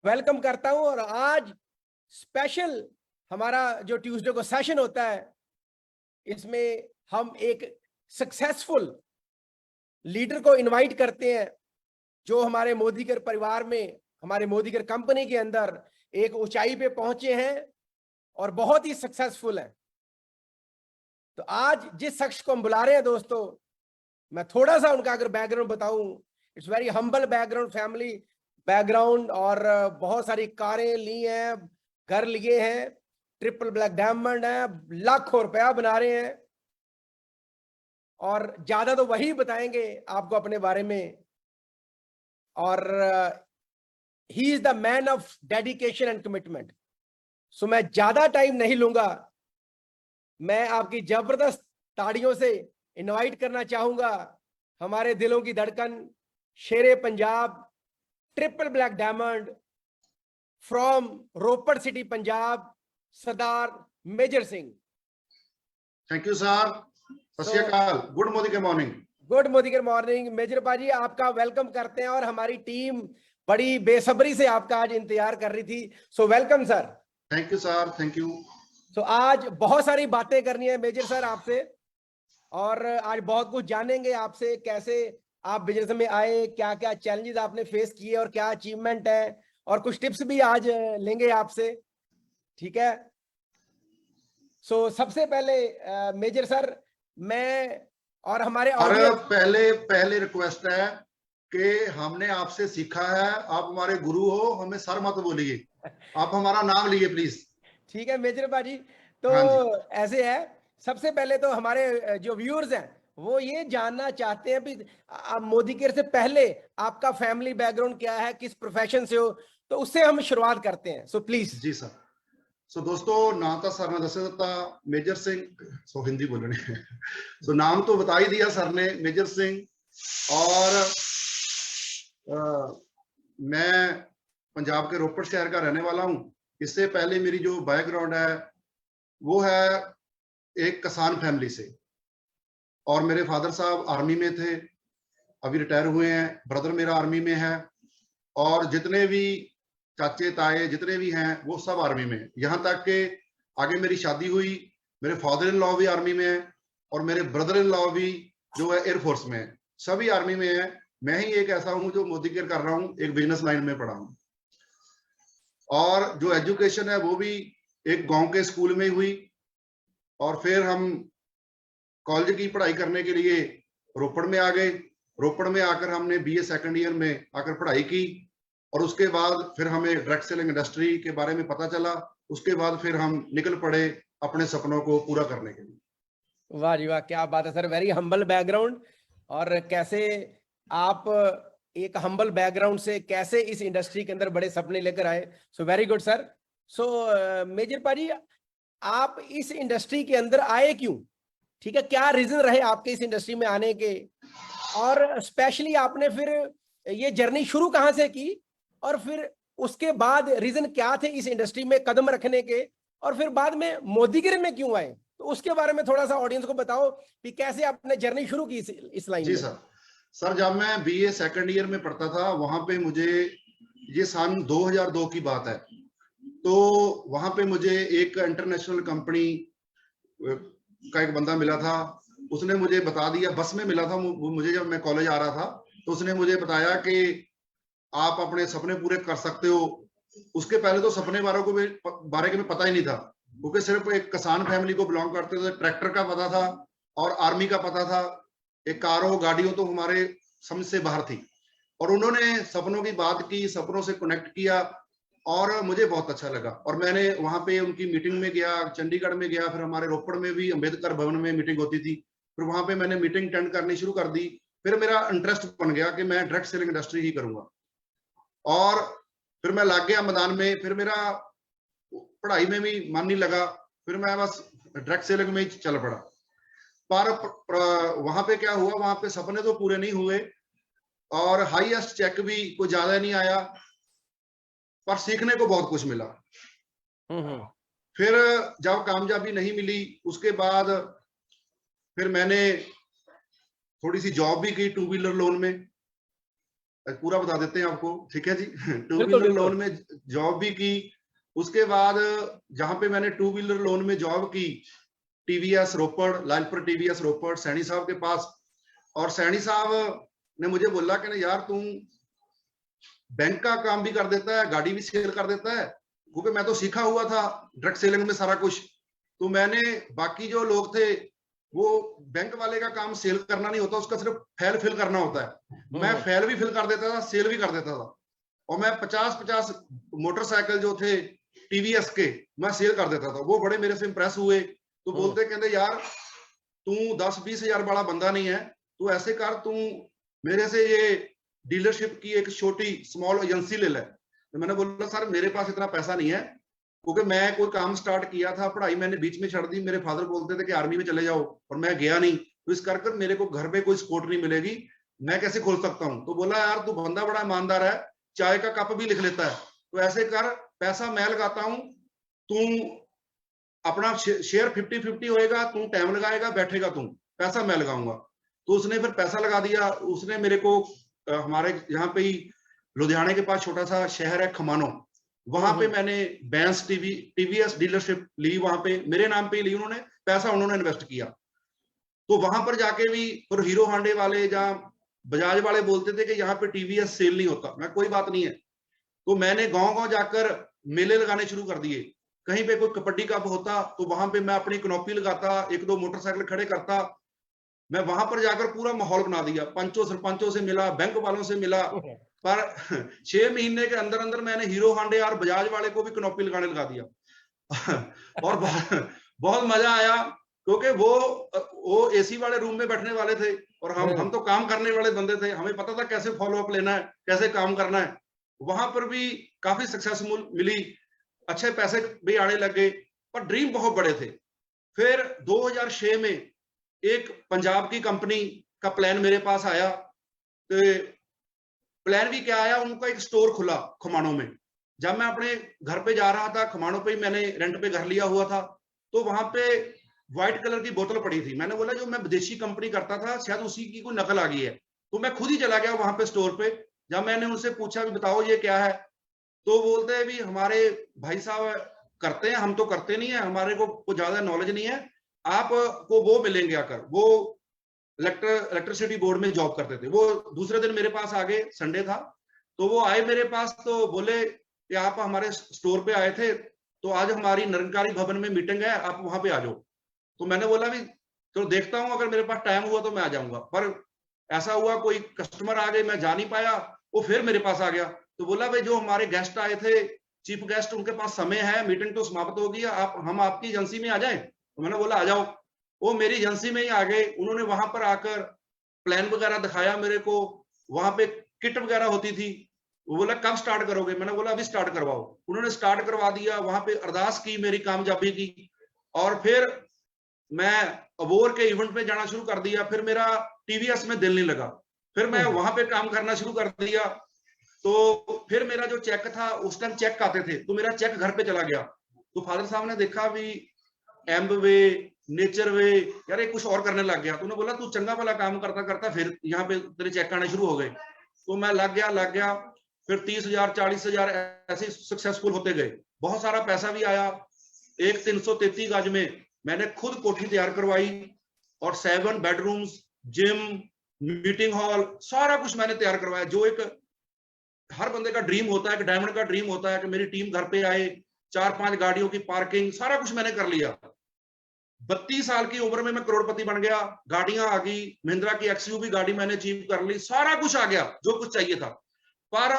Welcome करता हूं। और आज स्पेशल हमारा जो ट्यूसडे को सेशन होता है, इसमें हम एक सक्सेसफुल लीडर को इनवाइट करते हैं जो हमारे मोदीकर परिवार में, हमारे मोदीकर कंपनी के अंदर एक ऊंचाई पे पहुंचे हैं और बहुत ही सक्सेसफुल हैं। तो आज जिस शख्स को हम बुला रहे हैं दोस्तों, मैं थोड़ा सा उनका अगर बैकग्राउंड बताऊं, it's very humble background, family background, और बहुत सारी कारें ली हैं, घर लिए हैं, ट्रिपल ब्लैक डायमंड है, लाखों रुपया बना रहे हैं, और ज्यादा तो वही बताएंगे आपको अपने बारे में। और he is the man of dedication and commitment. So मैं ज्यादा टाइम नहीं लूंगा, मैं आपकी जबरदस्त ताड़ियों से इनवाइट करना चाहूंगा हमारे दिलों की धड़कन, शेरे Punjab, triple black diamond from Ropar city Punjab, Sardar Major Singh. Thank you sir. Sat Shri Akal. Good मोदीकर मॉर्निंग। गुड मोदीकर मॉर्निंग। मेजर पाजी, आपका वेलकम करते हैं और हमारी टीम बड़ी बेसब्री से आपका आज इंतजार कर रही थी। So welcome sir. Thank you sir, thank you. So आज बहुत सारी बातें करनी है मेजर सर आपसे, और आज बहुत कुछ जानेंगे आपसे, कैसे आप बिजनेस में आए, क्या क्या चैलेंजेस आपने फेस किए और क्या अचीवमेंट है, और कुछ टिप्स भी आज लेंगे आपसे, ठीक है। सो सबसे पहले मेजर सर, मैं और हमारे ऑडियंस, पहले रिक्वेस्ट है कि हमने आपसे सीखा है, आप हमारे गुरु हो, हमें सर मत बोलिए, आप हमारा नाम लीजिए प्लीज। ठीक है मेजर बाजी। तो हाँ ऐसे है, सबसे पहले तो हमारे जो व्यूअर्स हैं वो ये जानना चाहते हैं भी आप मोदी केयर से पहले आपका फैमिली बैकग्राउंड क्या है, किस प्रोफेशन से हो, तो उससे हम शुरुआत करते हैं। So please. Ji sir. सो दोस्तों, नाम तो सर ने दस दिता, मेजर सिंह। सो हिंदी बोलने सो नाम तो बता ही दिया सर ने, मेजर सिंह। और मैं पंजाब के रोपड़ शहर का रहने वाला हूं। इससे पहले मेरी जो बैकग्राउंड है वो है एक किसान फैमिली से, और मेरे फादर साहब आर्मी में थे, अभी रिटायर हुए हैं। ब्रदर मेरा आर्मी में है, और जितने भी चाचे ताए जितने भी हैं वो सब आर्मी में। यहाँ तक कि आगे मेरी शादी हुई, मेरे फादर इन लॉ भी आर्मी में है, और मेरे ब्रदर इन लॉ भी जो है एयरफोर्स में है, सभी आर्मी में है। मैं ही एक ऐसा हूं जो मोदी केयर कर रहा हूं, एक बिजनेस लाइन में पढ़ा हूं। और जो एजुकेशन है वो भी एक गांव के स्कूल में हुई, और फिर हम कॉलेज की पढ़ाई करने के लिए रोपड़ में आ गए। रोपड़ में आकर हमने बीए सेकंड ईयर में आकर पढ़ाई की, और उसके बाद फिर हमें डायरेक्ट सेलिंग इंडस्ट्री के बारे में पता चला। उसके बाद फिर हम निकल पड़े अपने सपनों को पूरा करने के लिए। वाह जी वाह, क्या बात है सर, वेरी हम्बल बैकग्राउंड। और कैसे आप एक हम्बल बैकग्राउंड से कैसे इस इंडस्ट्री के अंदर बड़े सपने लेकर आए। So very good sir. So major paaji, आप इस इंडस्ट्री के अंदर आए क्यों, ठीक है, क्या रीजन रहे आपके इस इंडस्ट्री में आने के, और स्पेशली आपने फिर ये जर्नी शुरू कहां से की, और फिर उसके बाद रीजन क्या थे इस इंडस्ट्री में कदम रखने के, और फिर बाद में मोदीगिरी में क्यों आए, तो उसके बारे में थोड़ा सा ऑडियंस को बताओ कि कैसे आपने जर्नी शुरू की इस लाइन जी में। सर, जब मैं बीए सेकंड ईयर में पढ़ता था, वहां पे मुझे, ये सन 2002 की बात है, तो वहां पे मुझे एक इंटरनेशनल कंपनी का एक बंदा मिला था। उसने मुझे बता दिया, बस में मिला था मुझे जब मैं कॉलेज आ रहा था, तो उसने मुझे बताया कि आप अपने सपने पूरे कर सकते हो। उसके पहले तो सपने बारे में पता ही नहीं था, क्योंकि सिर्फ एक किसान फैमिली को बिलोंग करते थे। ट्रैक्टर का पता था और आर्मी का पता था, एक कारों गाड़ियों तो हमारे समझ से बाहर थी। और उन्होंने सपनों की बात की, सपनों से कनेक्ट किया, और मुझे बहुत अच्छा लगा। और मैंने वहां पे उनकी मीटिंग में गया, चंडीगढ़ में गया, फिर हमारे रोपड़ में भी अंबेडकर भवन में मीटिंग होती थी, फिर वहां पे मैंने मीटिंग अटेंड करनी शुरू कर दी। फिर मेरा इंटरेस्ट बन गया कि मैं डायरेक्ट सेलिंग इंडस्ट्री ही करूंगा, और फिर मैं लग गया मैदान में। फिर मेरा पढ़ाई में भी मन नहीं लगा, फिर मैं बस डायरेक्ट सेलिंग में ही चल पड़ा। पर वहां पे क्या हुआ, वहां पे सपने तो पूरे नहीं हुए, और हाईएस्ट चेक भी कोई ज्यादा नहीं आया, पर सीखने को बहुत कुछ मिला। फिर जब कामयाबी नहीं मिली, उसके बाद फिर मैंने थोड़ी सी जॉब भी की, टू व्हीलर लोन में। पूरा बता देते हैं आपको, ठीक है जी। टू बिल्कुल व्हीलर लोन बिल्कुल। में जॉब भी की। उसके बाद जहां पे मैंने टू व्हीलर लोन में जॉब की, टीवीएस रोपड़, लालपुर टीवीएस रोपड़, सैनी साहब के पास। और सैनी साहब ने मुझे बोला कि ना यार तुम बैंक का काम भी कर देता है, गाड़ी भी सेल कर देता है, क्योंकि मैं तो सीखा हुआ था ड्रग सेलिंग में सारा कुछ। तो मैंने, बाकी जो लोग थे वो बैंक वाले का काम सेल करना नहीं होता, उसका सिर्फ फैल फिल करना होता है। मैं फैल भी फिल कर देता था, सेल भी कर देता था। और मैं 50-50 मोटरसाइकिल जो थे टीवीएस के, मैं सेल कर देता था। वो बड़े मेरे से इंप्रेस हुए, तो बोलते कहते यार तू 10-20 हजार वाला बंदा नहीं है, तू ऐसे कर, तू मेरे से ये डीलरशिप की एक छोटी स्मॉल एजेंसी ले ले। तो मैंने बोला सर मेरे पास इतना पैसा नहीं है, क्योंकि मैं कोई काम स्टार्ट किया था, पढ़ाई मैंने बीच में छोड़ दी। मेरे फादर बोलते थे कि आर्मी में चले जाओ, और मैं गया नहीं। तो इस कर मेरे को घर पे कोई सपोर्ट नहीं मिलेगी, मैं कैसे खोल सकता हूँ। तो बोला यार तू बंदा बड़ा ईमानदार है, चाय का कप भी लिख लेता है, तो ऐसे कर, पैसा मैं लगाता हूँ, तू अपना शेयर 50-50 होएगा, तू टाइम लगाएगा, बैठेगा तू, पैसा मैं लगाऊंगा। तो उसने फिर पैसा लगा दिया। उसने मेरे को हमारे यहाँ पे ही लुधियाने के पास छोटा सा शहर है खमानो, वहां पे मैंने बैंस टीवीएस डीलरशिप ली। वहां पे मेरे नाम पे ली उन्होंने, पैसा उन्होंने इन्वेस्ट किया। तो वहां पर जाके भी फिर हीरो हांडे वाले, जहां बजाज वाले बोलते थे कि यहाँ पे टीवीएस सेल नहीं होता। मैं कोई बात नहीं है। तो मैंने गांव-गांव जाकर मेले लगाने शुरू कर दिए। कहीं पे कोई कबड्डी कप होता तो वहां पे मैं अपनी कनोपी लगाता, 1-2 मोटरसाइकिल खड़े करता। मैं वहां पर जाकर पूरा माहौल बना दिया, पंचों सरपंचों से मिला, बैंक वालों से मिला। पर 6 महीने के अंदर अंदर मैंने हीरो हांडे और बजाज वाले को भी कनोपी लगाने लगा दिया। और बहुत मजा आया, क्योंकि वो एसी वाले रूम में बैठने वाले थे, और हम तो काम करने वाले बंदे थे। हमें पता था कैसे फॉलो अप लेना है, कैसे काम करना है। वहां पर भी काफी सक्सेसफुल मिली, अच्छे पैसे भी आने लगे, पर ड्रीम बहुत बड़े थे। फिर 2006 में एक पंजाब की कंपनी का प्लान मेरे पास आया। तो प्लान भी क्या आया, उनका एक स्टोर खुला खमानों में। जब मैं अपने घर पे जा रहा था, खमानों पे ही मैंने रेंट पे घर लिया हुआ था, तो वहां पे व्हाइट कलर की बोतल पड़ी थी। मैंने बोला जो मैं विदेशी कंपनी करता था शायद उसी की कोई नकल आ गई है। तो मैं खुद ही चला गया वहां पे स्टोर पे। जब मैंने उनसे पूछा भी बताओ ये क्या है, तो बोलते हैं भी हमारे भाई साहब करते हैं, हम तो करते नहीं है, हमारे को ज्यादा नॉलेज नहीं है। आपको वो मिलेंगे आकर, वो इलेक्ट्रिसिटी बोर्ड में जॉब करते थे। वो दूसरे दिन मेरे पास आ गए, संडे था, तो वो आए मेरे पास, तो बोले कि आप हमारे स्टोर पे आए थे, तो आज हमारी निरंकारी भवन में मीटिंग है, आप वहां पे आ जाओ। तो मैंने बोला भी तो देखता हूँ, अगर मेरे पास टाइम हुआ तो मैं आ जाऊंगा। पर ऐसा हुआ कोई कस्टमर आ गए, मैं जा नहीं पाया। वो फिर मेरे पास आ गया, तो बोला भाई जो हमारे गेस्ट आए थे, चीफ गेस्ट, उनके पास समय है, मीटिंग तो समाप्त हो गई है, हम आपकी एजेंसी में आ जाए। तो मैंने बोला आ जाओ। वो मेरी एजेंसी में ही आ गए। उन्होंने वहां पर आकर प्लान वगैरह दिखाया मेरे को। वहां पे किट वगैरह होती थी। वो बोला कब स्टार्ट करोगे, मैंने बोला अभी स्टार्ट करवाओ। उन्होंने स्टार्ट करवा दिया। वहां पे अरदास की मेरी कामयाबी की, और फिर मैं अबोर के इवेंट में जाना शुरू कर दिया। फिर मेरा टीवीएस में दिल नहीं लगा, फिर मैं वहां पे काम करना शुरू कर दिया। तो फिर मेरा जो चेक था, उस टाइम चेक आते थे, तो मेरा चेक घर पे चला गया। तो फादर साहब ने देखा भी एम्ब वे, नेचर वे, यार ये कुछ और करने लग गया। तो उन्होंने बोला तू चंगा वाला काम करता करता फिर यहाँ पे तेरे चेक आने शुरू हो गए। तो मैं लग गया। फिर 30,000 40,000 ऐसे सक्सेसफुल होते गए। बहुत सारा पैसा भी आया। एक 333 गज में मैंने खुद कोठी तैयार करवाई, और 7 बेडरूम्स, जिम, मीटिंग हॉल, सारा कुछ मैंने तैयार करवाया। जो एक हर बंदे का ड्रीम होता है, कि डायमंड का ड्रीम होता है कि मेरी टीम घर पे आए, 4-5 गाड़ियों की पार्किंग, सारा कुछ मैंने कर लिया। 32 साल की उम्र में मैं करोड़पति बन गया। गाड़ियां आ गई, महिंद्रा की एक्सयूवी गाड़ी मैंने अचीव कर ली, सारा कुछ आ गया जो कुछ चाहिए था। पर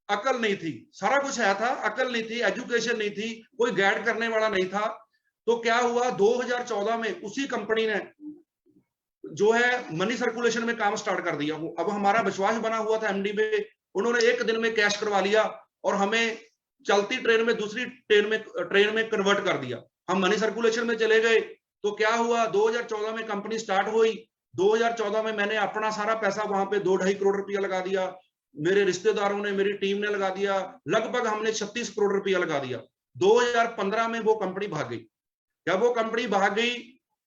अकल नहीं थी। सारा कुछ है था, अकल नहीं थी, एजुकेशन नहीं थी, कोई गाइड करने वाला नहीं था। तो क्या हुआ, 2014 में उसी कंपनी ने जो है मनी सर्कुलेशन में काम स्टार्ट कर दिया। अब हमारा विश्वास बना हुआ था एमडी पे, उन्होंने एक दिन में कैश करवा लिया, और हमें चलती ट्रेन में दूसरी ट्रेन में कन्वर्ट कर दिया। हम मनी सर्कुलेशन में चले गए। तो क्या हुआ, 2014 में कंपनी स्टार्ट हुई। 2014 में मैंने अपना सारा पैसा वहां पे 2-2.5 करोड़ रुपया लगा दिया। मेरे रिश्तेदारों ने, मेरी टीम ने लगा दिया। लगभग हमने 36 करोड़ रुपया लगा दिया। 2015 में वो कंपनी भाग गई। जब वो कंपनी भाग गई,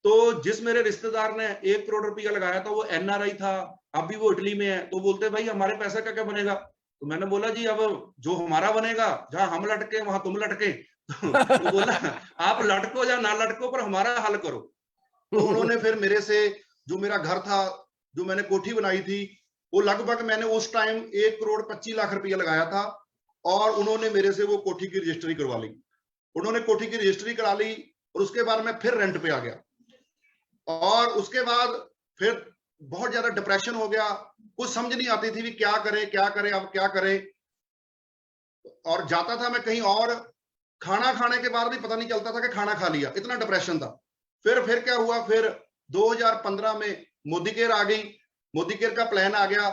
तो जिस मेरे रिश्तेदार ने 1 करोड़ रुपया लगाया था, वो एनआरआई था, अभी वो इटली में है, तो बोलते भाई हमारे पैसे का क्या बनेगा? तो मैंने बोला जी अब जो हमारा बनेगा, जहां हम लटके वहां तुम लटके। तो बोला आप लटको या ना लटको पर हमारा हल करो। तो उन्होंने फिर मेरे से जो मेरा घर था, जो मैंने कोठी बनाई थी, वो लगभग मैंने उस टाइम 1,25,00,000 रुपया लगाया था, और उन्होंने मेरे से वो कोठी की रजिस्ट्री करवा ली। उन्होंने कोठी की रजिस्ट्री करा ली, और उसके बाद मैं फिर रेंट पे आ गया, और उसके बाद फिर बहुत ज्यादा डिप्रेशन हो गया। कुछ समझ नहीं आती थी कि क्या करें क्या करें, अब क्या करें। और जाता था मैं कहीं और, खाना खाने के बाद भी पता नहीं चलता था कि खाना खा लिया, इतना डिप्रेशन था। फिर क्या हुआ, फिर 2015 में मोदी केयर आ गई, मोदी केयर का प्लान आ गया।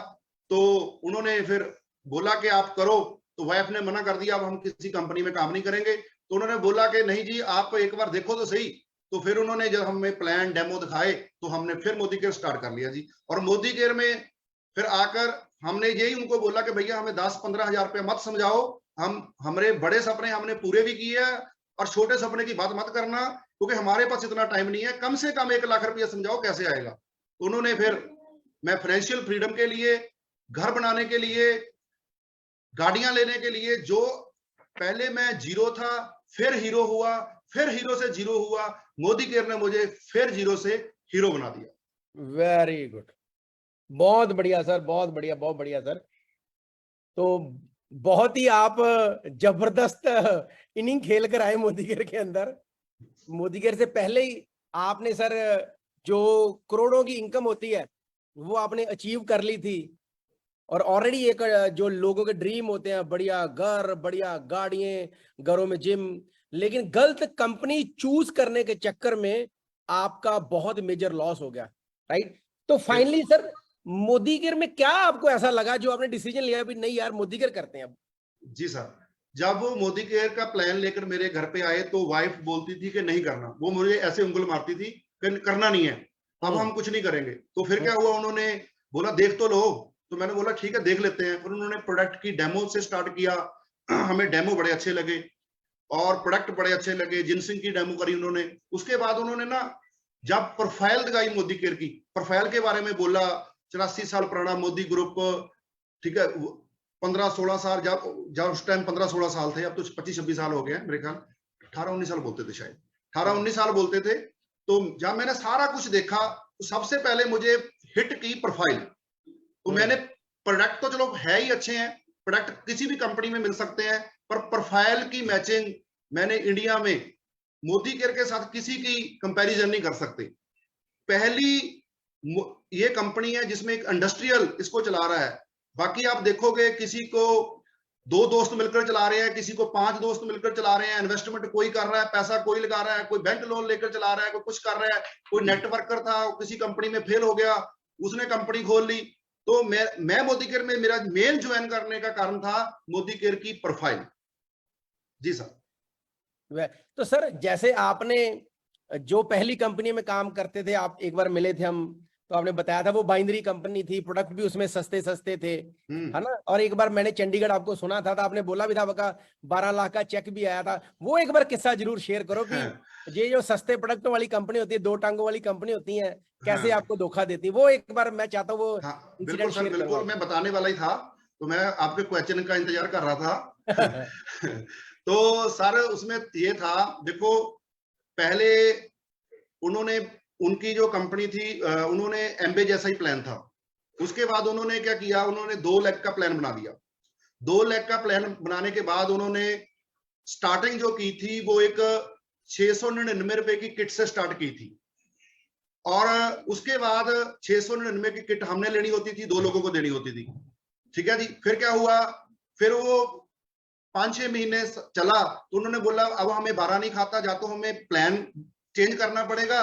तो उन्होंने फिर बोला कि आप करो, तो वाइफ ने मना कर दिया, अब हम किसी कंपनी में काम नहीं करेंगे। तो उन्होंने बोला कि नहीं जी आप एक बार देखो तो सही। तो फिर उन्होंने जब हमें प्लान डेमो दिखाए, तो हमने फिर मोदी केयर स्टार्ट कर लिया जी। और मोदी केयर में फिर आकर हमने यही उनको बोला कि भैया हमें 10-15 हजार रुपया मत समझाओ, हम हमारे बड़े सपने हमने पूरे भी किए हैं, और छोटे सपने की बात मत करना, क्योंकि हमारे पास इतना टाइम नहीं है, कम से कम 1,00,000 रुपया समझाओ कैसे आएगा। तो उन्होंने फिर, मैं फाइनेंशियल फ्रीडम के लिए, घर बनाने के लिए, गाड़ियां लेने के लिए, जो पहले मैं जीरो था फिर हीरो हुआ, फिर हीरो से जीरो हुआ, मोदी केयर ने मुझे फिर जीरो से हीरो बना दिया। वेरी गुड, बहुत बढ़िया सर, बहुत बढ़िया, बहुत बढ़िया सर। तो बहुत ही आप जबरदस्त इनिंग खेल कर आए मोदी केयर के अंदर। मोदी केयर से पहले ही आपने सर जो करोड़ों की इनकम होती है वो आपने अचीव कर ली थी, और ऑलरेडी एक जो लोगों के ड्रीम होते हैं, बढ़िया घर, बढ़िया गाड़ियां, घरों में जिम, लेकिन गलत कंपनी चूज करने के चक्कर में आपका बहुत मेजर लॉस हो गया, राइट? तो फाइनली सर मोदी केयर में क्या आपको ऐसा लगा जो आपने डिसीजन लिया भी नहीं यार मोदी केयर करते हैं अब? जी सर, जब वो मोदी केयर का प्लान लेकर मेरे घर पे आए, तो वाइफ बोलती थी कि नहीं करना, वो मुझे ऐसे उंगल मारती थी कि करना नहीं है, अब हम कुछ नहीं करेंगे। तो फिर क्या हुआ, उन्होंने बोला देख तो लो। तो मैंने बोला ठीक है देख लेते हैं। फिर उन्होंने प्रोडक्ट की डेमो से स्टार्ट किया। हमें डेमो बड़े अच्छे लगे और प्रोडक्ट बड़े अच्छे लगे। जिनसिंग की डेमो करी उन्होंने। उसके बाद उन्होंने ना जब प्रोफाइल दिखाई मोदी केयर की, प्रोफाइल के बारे में बोला, 84 साल पुराना मोदी ग्रुप, ठीक है, 15-16 साल, जब उस टाइम 15-16 साल थे, अब तो 25-26 साल हो गए मेरे ख्याल, 18-19 साल बोलते थे शायद, 18-19 साल बोलते थे। तो जब मैंने सारा कुछ देखा, तो सबसे पहले मुझे हिट की प्रोफाइल। तो मैंने, प्रोडक्ट तो चलो है ही अच्छे हैं, प्रोडक्ट किसी भी कंपनी में मिल सकते हैं, पर प्रोफाइल की मैचिंग मैंने इंडिया में मोदी केयर के साथ किसी की कंपैरिजन नहीं कर सकते। पहली ये कंपनी है जिसमें एक इंडस्ट्रियल इसको चला रहा है। बाकी आप देखोगे किसी को 2 दोस्त मिलकर चला रहे हैं, किसी को 5 दोस्त मिलकर चला रहे हैं, इन्वेस्टमेंट कोई कर रहा है, पैसा कोई लगा रहा है, कोई बैंक लोन लेकर चला रहा है, कोई कुछ कर रहा है, कोई नेटवर्कर था किसी कंपनी में फेल हो गया, उसने कंपनी खोल ली। तो मैं मोदी केयर में, मेरा मेन ज्वाइन करने का कारण था मोदी केयर की प्रोफाइल। जी सर। तो सर जैसे आपने जो पहली कंपनी में काम करते थे, आप एक बार मिले थे हम, तो आपने बताया था वो बाइनरी कंपनी थी, प्रोडक्ट भी उसमें सस्ते सस्ते थे, है ना? और एक बार मैंने चंडीगढ़ आपको सुना था, तो आपने बोला भी था का 12 लाख का चेक भी आया था। वो एक बार किस्सा जरूर शेयर करो कि ये जो सस्ते प्रोडक्ट वाली कंपनी होती है, 2 टांगों वाली कंपनी होती है, कैसे आपको धोखा देती है, वो एक बार मैं चाहता हूँ वो हाँ, इंसिडेंट शेयर करो। बिल्कुल मैं बताने वाला ही था, तो मैं आपके क्वेश्चन का इंतजार कर रहा था। तो सर उसमें ये था, देखो पहले उन्होंने, उनकी जो कंपनी थी, उन्होंने एमबे जैसा ही प्लान था। उसके बाद उन्होंने क्या किया, उन्होंने 2 लाख का प्लान बना दिया। 2 लाख का प्लान बनाने के बाद उन्होंने स्टार्टिंग जो की थी वो एक 699 रुपए की किट से स्टार्ट की थी, और उसके बाद 699 की किट हमने लेनी होती थी, 2 लोगों को देनी होती थी, ठीक है जी। फिर क्या हुआ, फिर वो 5-6 महीने चला, तो उन्होंने बोला अब हमें 12 नहीं खाता, जा तो हमें प्लान चेंज करना पड़ेगा,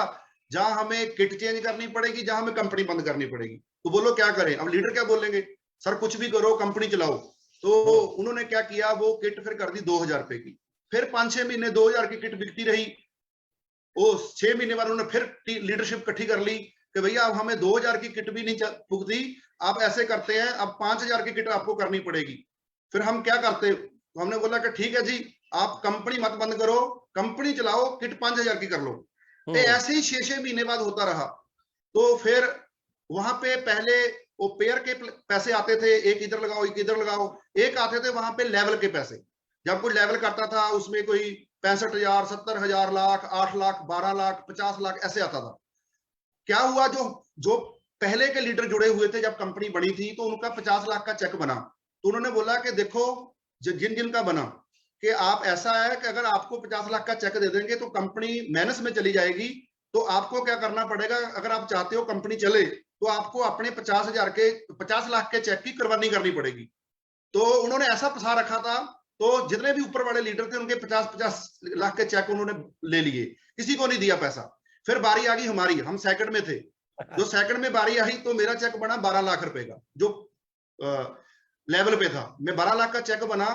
जहां हमें किट चेंज करनी पड़ेगी, जहां हमें कंपनी बंद करनी पड़ेगी। तो बोलो क्या करें, अब लीडर क्या बोलेंगे, सर कुछ भी करो कंपनी चलाओ। तो उन्होंने क्या किया, वो किट फिर कर दी 2,000 रुपए की। फिर 5-6 महीने 2,000 की किट बिकती रही। वो 6 महीने बाद उन्होंने फिर लीडरशिप इकट्ठी कर ली कि भैया अब हमें 2,000 की किट भी नहीं पुगती, आप ऐसे करते हैं अब 5,000 की किट आपको करनी पड़ेगी। फिर हम क्या करते, तो हमने बोला कि ठीक है जी, आप कंपनी मत बंद करो, कंपनी चलाओ, किट 5,000 की कर लो। ऐसे ही 6-6 महीने बाद होता रहा। तो फिर वहां पे पहले वो पेयर के पैसे आते थे, एक इधर लगाओ एक इधर लगाओ, एक आते थे वहां पे लेवल के पैसे। जब कोई लेवल करता था उसमें कोई 65,000, 70,000, लाख, 8 लाख, 12 लाख, 50 लाख ऐसे आता था। क्या हुआ, जो जो पहले के लीडर जुड़े हुए थे जब कंपनी बनी थी तो उनका 50 लाख का चेक बना, तो उन्होंने बोला कि देखो जिन जिन का बना कि आप, ऐसा है कि अगर आपको 50 लाख का चेक दे देंगे तो कंपनी माइनस में चली जाएगी, तो आपको क्या करना पड़ेगा, अगर आप चाहते हो कंपनी चले तो आपको अपने 50 लाख के चेक की कुर्बानी करनी पड़ेगी। तो उन्होंने ऐसा फंसा रखा था, तो जितने भी ऊपर वाले लीडर थे उनके 50 लाख के चेक उन्होंने ले लिए, किसी को नहीं दिया पैसा। फिर बारी आ गई हमारी, हम सेकंड में थे, जो सेकंड में बारी आई तो मेरा चेक बना 12 लाख रुपए का, जो लेवल पे था। मैं 12 लाख का चेक बना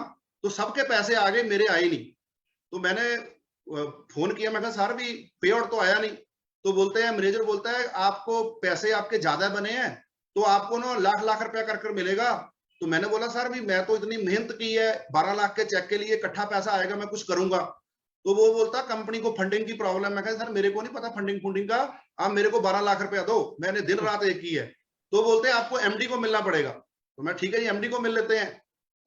तो सबके पैसे आ गए, मेरे आए नहीं। तो मैंने फोन किया, मैं कहा सर भी पे आउट तो आया नहीं। तो बोलते हैं, मैनेजर बोलता है आपको पैसे आपके ज्यादा बने हैं तो आपको ना लाख लाख रुपया कर मिलेगा। तो मैंने बोला सर भी मैं तो इतनी मेहनत की है, 12 लाख के चेक के लिए इकट्ठा पैसा आएगा, मैं कुछ करूंगा। तो वो बोलता कंपनी को फंडिंग की प्रॉब्लम। मैं कहा सर मेरे को नहीं पता फंडिंग का, आप मेरे को 12 लाख रुपया दो, मैंने दिन रात एक की है। तो बोलते हैं आपको एमडी को मिलना पड़ेगा। तो मैं ठीक है जी एमडी को मिल लेते हैं।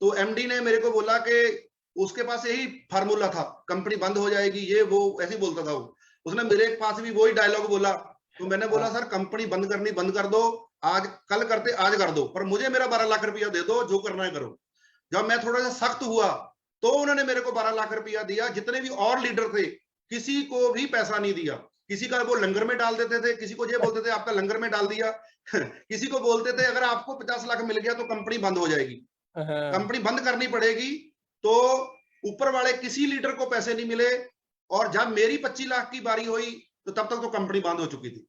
तो एमडी ने मेरे को बोला कि उसके पास यही फार्मूला था, कंपनी बंद हो जाएगी, ये वो ऐसे ही बोलता था वो। उसने मेरे पास भी वही डायलॉग बोला। तो मैंने बोला सर कंपनी बंद करनी बंद कर दो, आज कल करते आज कर दो, पर मुझे मेरा 12 लाख रुपया दे दो, जो करना है करो। जब मैं थोड़ा सा सख्त हुआ तो उन्होंने मेरे को 12 लाख रुपया दिया। जितने भी और लीडर थे किसी को भी पैसा नहीं दिया, किसी का वो लंगर में डाल देते थे, किसी को ये बोलते थे आपका लंगर में डाल दिया किसी को बोलते थे अगर आपको 50 लाख मिल गया तो कंपनी बंद हो जाएगी, कंपनी बंद करनी पड़ेगी। तो ऊपर वाले किसी लीडर को पैसे नहीं मिले, और जब मेरी 25 लाख की बारी हुई तो तब तक तो कंपनी बंद हो चुकी थी।